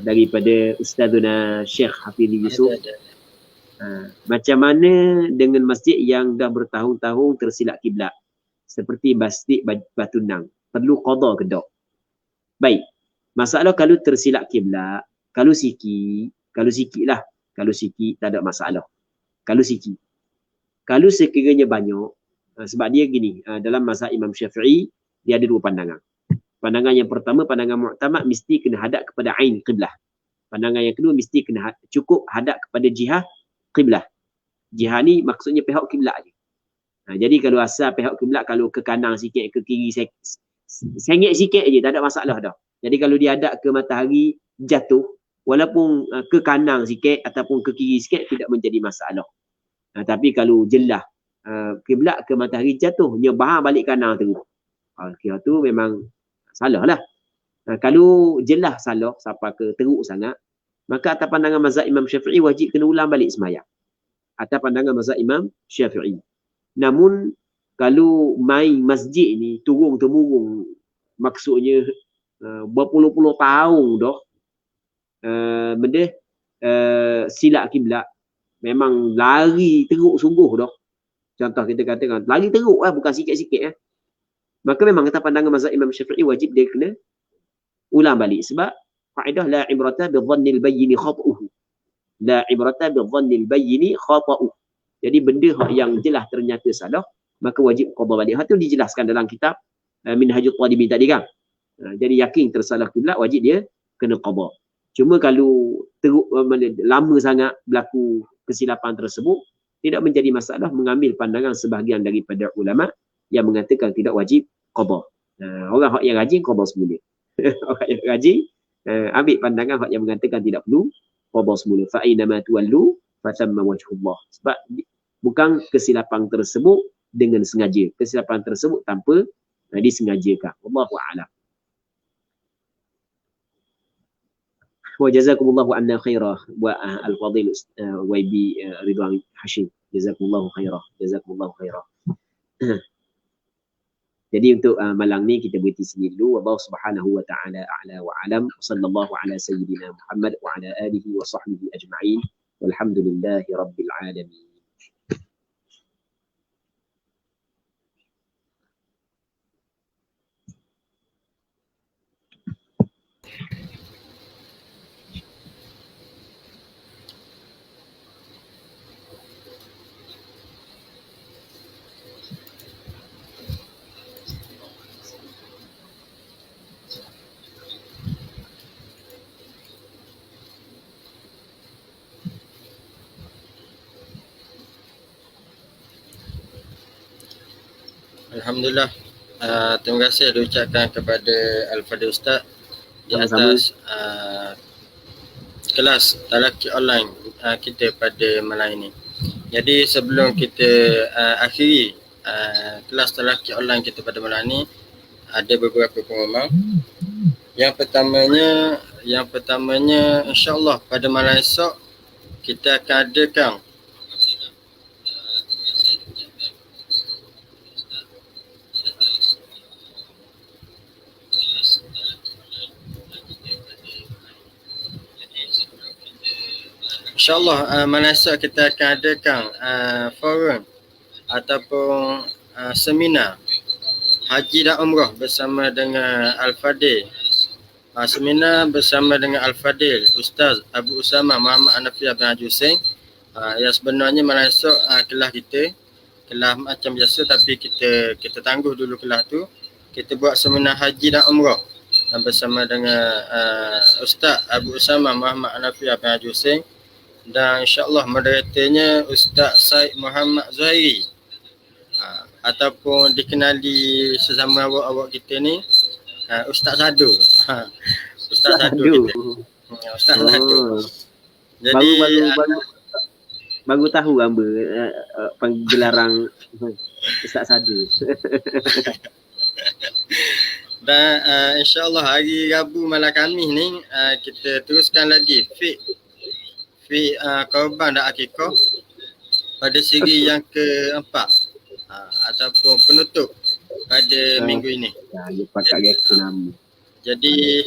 Daripada Ustazuna Syekh Hafizi Yusuf. Macam mana dengan masjid yang dah bertahun-tahun tersilap kiblat? Seperti masjid Batu Nang. Perlu qada ke tak? Baik. Masalah kalau tersilap kiblat, kalau sikit lah. Kalau sikit tak ada masalah. Kalau sikit. Kalau sekiranya banyak, sebab dia gini, dalam mazhab Imam Syafi'i, dia ada 2 pandangan. Pandangan yang pertama, pandangan mu'tamad, mesti kena hadap kepada ain qiblah. Pandangan yang kedua, mesti kena cukup hadap kepada jihah qiblah. Jihah ni maksudnya pihak kiblat je. Jadi kalau asal pihak kiblat, kalau ke kanan sikit, ke kiri sengit sikit je, tak ada masalah dah. Jadi kalau dia hadap ke matahari jatuh, walaupun ke kanan sikit ataupun ke kiri sikit, tidak menjadi masalah. Tapi kalau jelas kiblat ke matahari jatuh, dia bahang balik kanan terus, kira tu memang salah lah. Kalau jelas salah, siapa ke teruk sangat, maka atas pandangan mazhab Imam Syafi'i wajib kena ulang balik sembahyang. Atas pandangan mazhab Imam Syafi'i. Namun kalau main masjid ni turun-temurun, maksudnya berpuluh-puluh tahun dah benda silap kiblat, memang lari teruk sungguh dah. Contoh kita katakan lari teruk lah, bukan sikit-sikit maka memang kata pandangan mazhab Imam Syafi'i wajib dia kena ulang balik. Sebab kaedah la ibrata bi dhannil bayyin khata'uhu. La ibrata bi dhannil bayyin khata'uhu. Jadi benda yang jelas ternyata salah, maka wajib qada balik. Hal tu dijelaskan dalam kitab Minhajul Talibin tadi kan. Jadi yakin tersalah kiblat, wajib dia kena qada. Cuma kalau teruk lama sangat berlaku kesilapan tersebut, tidak menjadi masalah mengambil pandangan sebahagian daripada ulama yang mengatakan tidak wajib qada. Orang yang rajin qada semula. Orang yang rajin ambil pandangan yang mengatakan tidak perlu qada semula. Fa aina ma tuwallu fa thamma wajhullah. Sebab bukan kesilapan tersebut dengan sengaja. Kesilapan tersebut tanpa disengajakan. Wallahu a'lam. Wa jazakumullahu anna khairah wa al-fadil YB Ridwan Hashim. Jazakumullahu khairah. Jazakumullahu khairah. Jadi untuk malam ni kita berhenti sini dulu. Wallahu subhanahu wa ta'ala a'la wa alam. Sallallahu ala sayyidina Muhammad wa ala alihi wa sahbihi ajma'in. Walhamdulillahi rabbil alamin. Alhamdulillah. Terima kasih diucapkan kepada Al-Fadil Ustaz di atas kelas talaqi online kita pada malam ini. Jadi sebelum kita akhiri kelas talaqi online kita pada malam ini, ada beberapa pengumuman. Yang pertamanya insya-Allah pada malam esok kita akan adakan InsyaAllah malam esok kita akan adakan forum ataupun seminar Haji dan Umrah bersama dengan Al-Fadil. Seminar bersama dengan Al-Fadil Ustaz Abu Usama Muhammad Hanafi bin Haji Hussein. Yang sebenarnya malam esok kelas kita, kelas macam biasa, tapi kita tangguh dulu kelas tu. Kita buat seminar Haji dan Umrah bersama dengan Ustaz Abu Usama Muhammad Hanafi bin Haji Hussein Dan insya-Allah moderatornya Ustaz Said Muhammad Zuhairi. Ataupun dikenali sesama awak-awak kita ni Ustaz Sadu. Ustaz Sadu kita. Ustaz Sadu. Jadi baru tahu hamba penggelaran Ustaz Sadu. Dan insya-Allah hari Rabu malam Khamis ni kita teruskan lagi fiqh korban dan akikah pada siri yang keempat ataupun penutup pada minggu ini. Jadi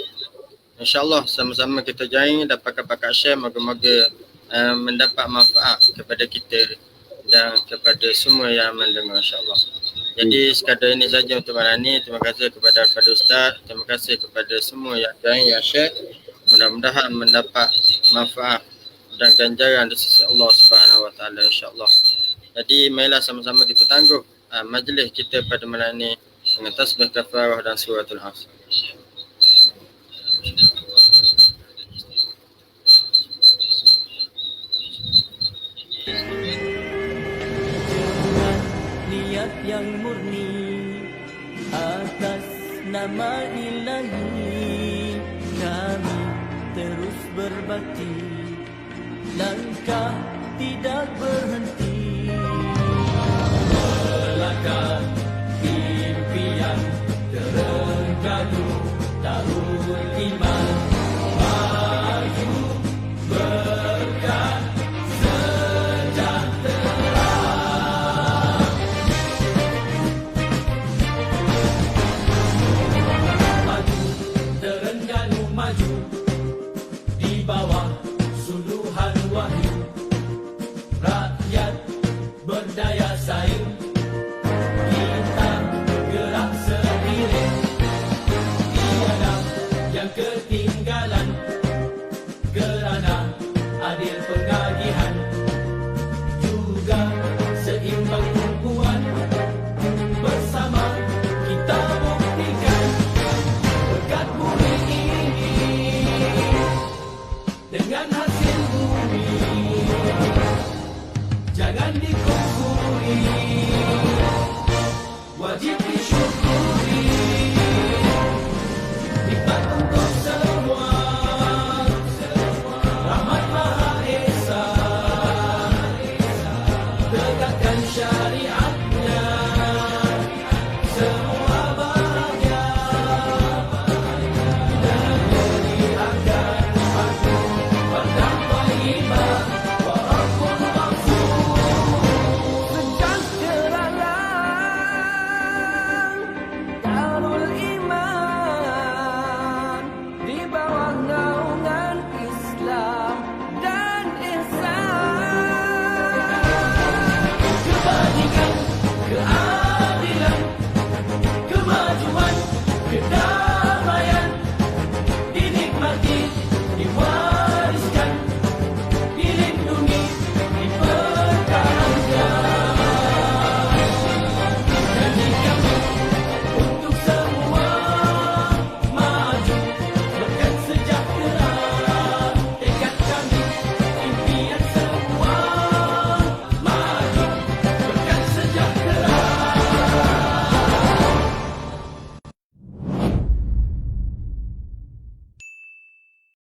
insya-Allah sama-sama kita join dan pakat-pakat share, moga-moga mendapat manfaat kepada kita dan kepada semua yang mendengar, insya-Allah. Jadi sekadar ini saja untuk malam ini. Terima kasih kepada Ustaz, terima kasih kepada semua yang join, yang share. Mudah-mudahan mendapat manfaat dan ganjaran dari sisi Allah Subhanahu Wa Taala, insya-Allah. Jadi marilah sama-sama kita tangguh majlis kita pada malam ini dengan tasbih kafarah dan suratul Asr. Niat yang murni atas nama Ilahi, kami terus berbakti, langkah tidak berhenti. Melangkah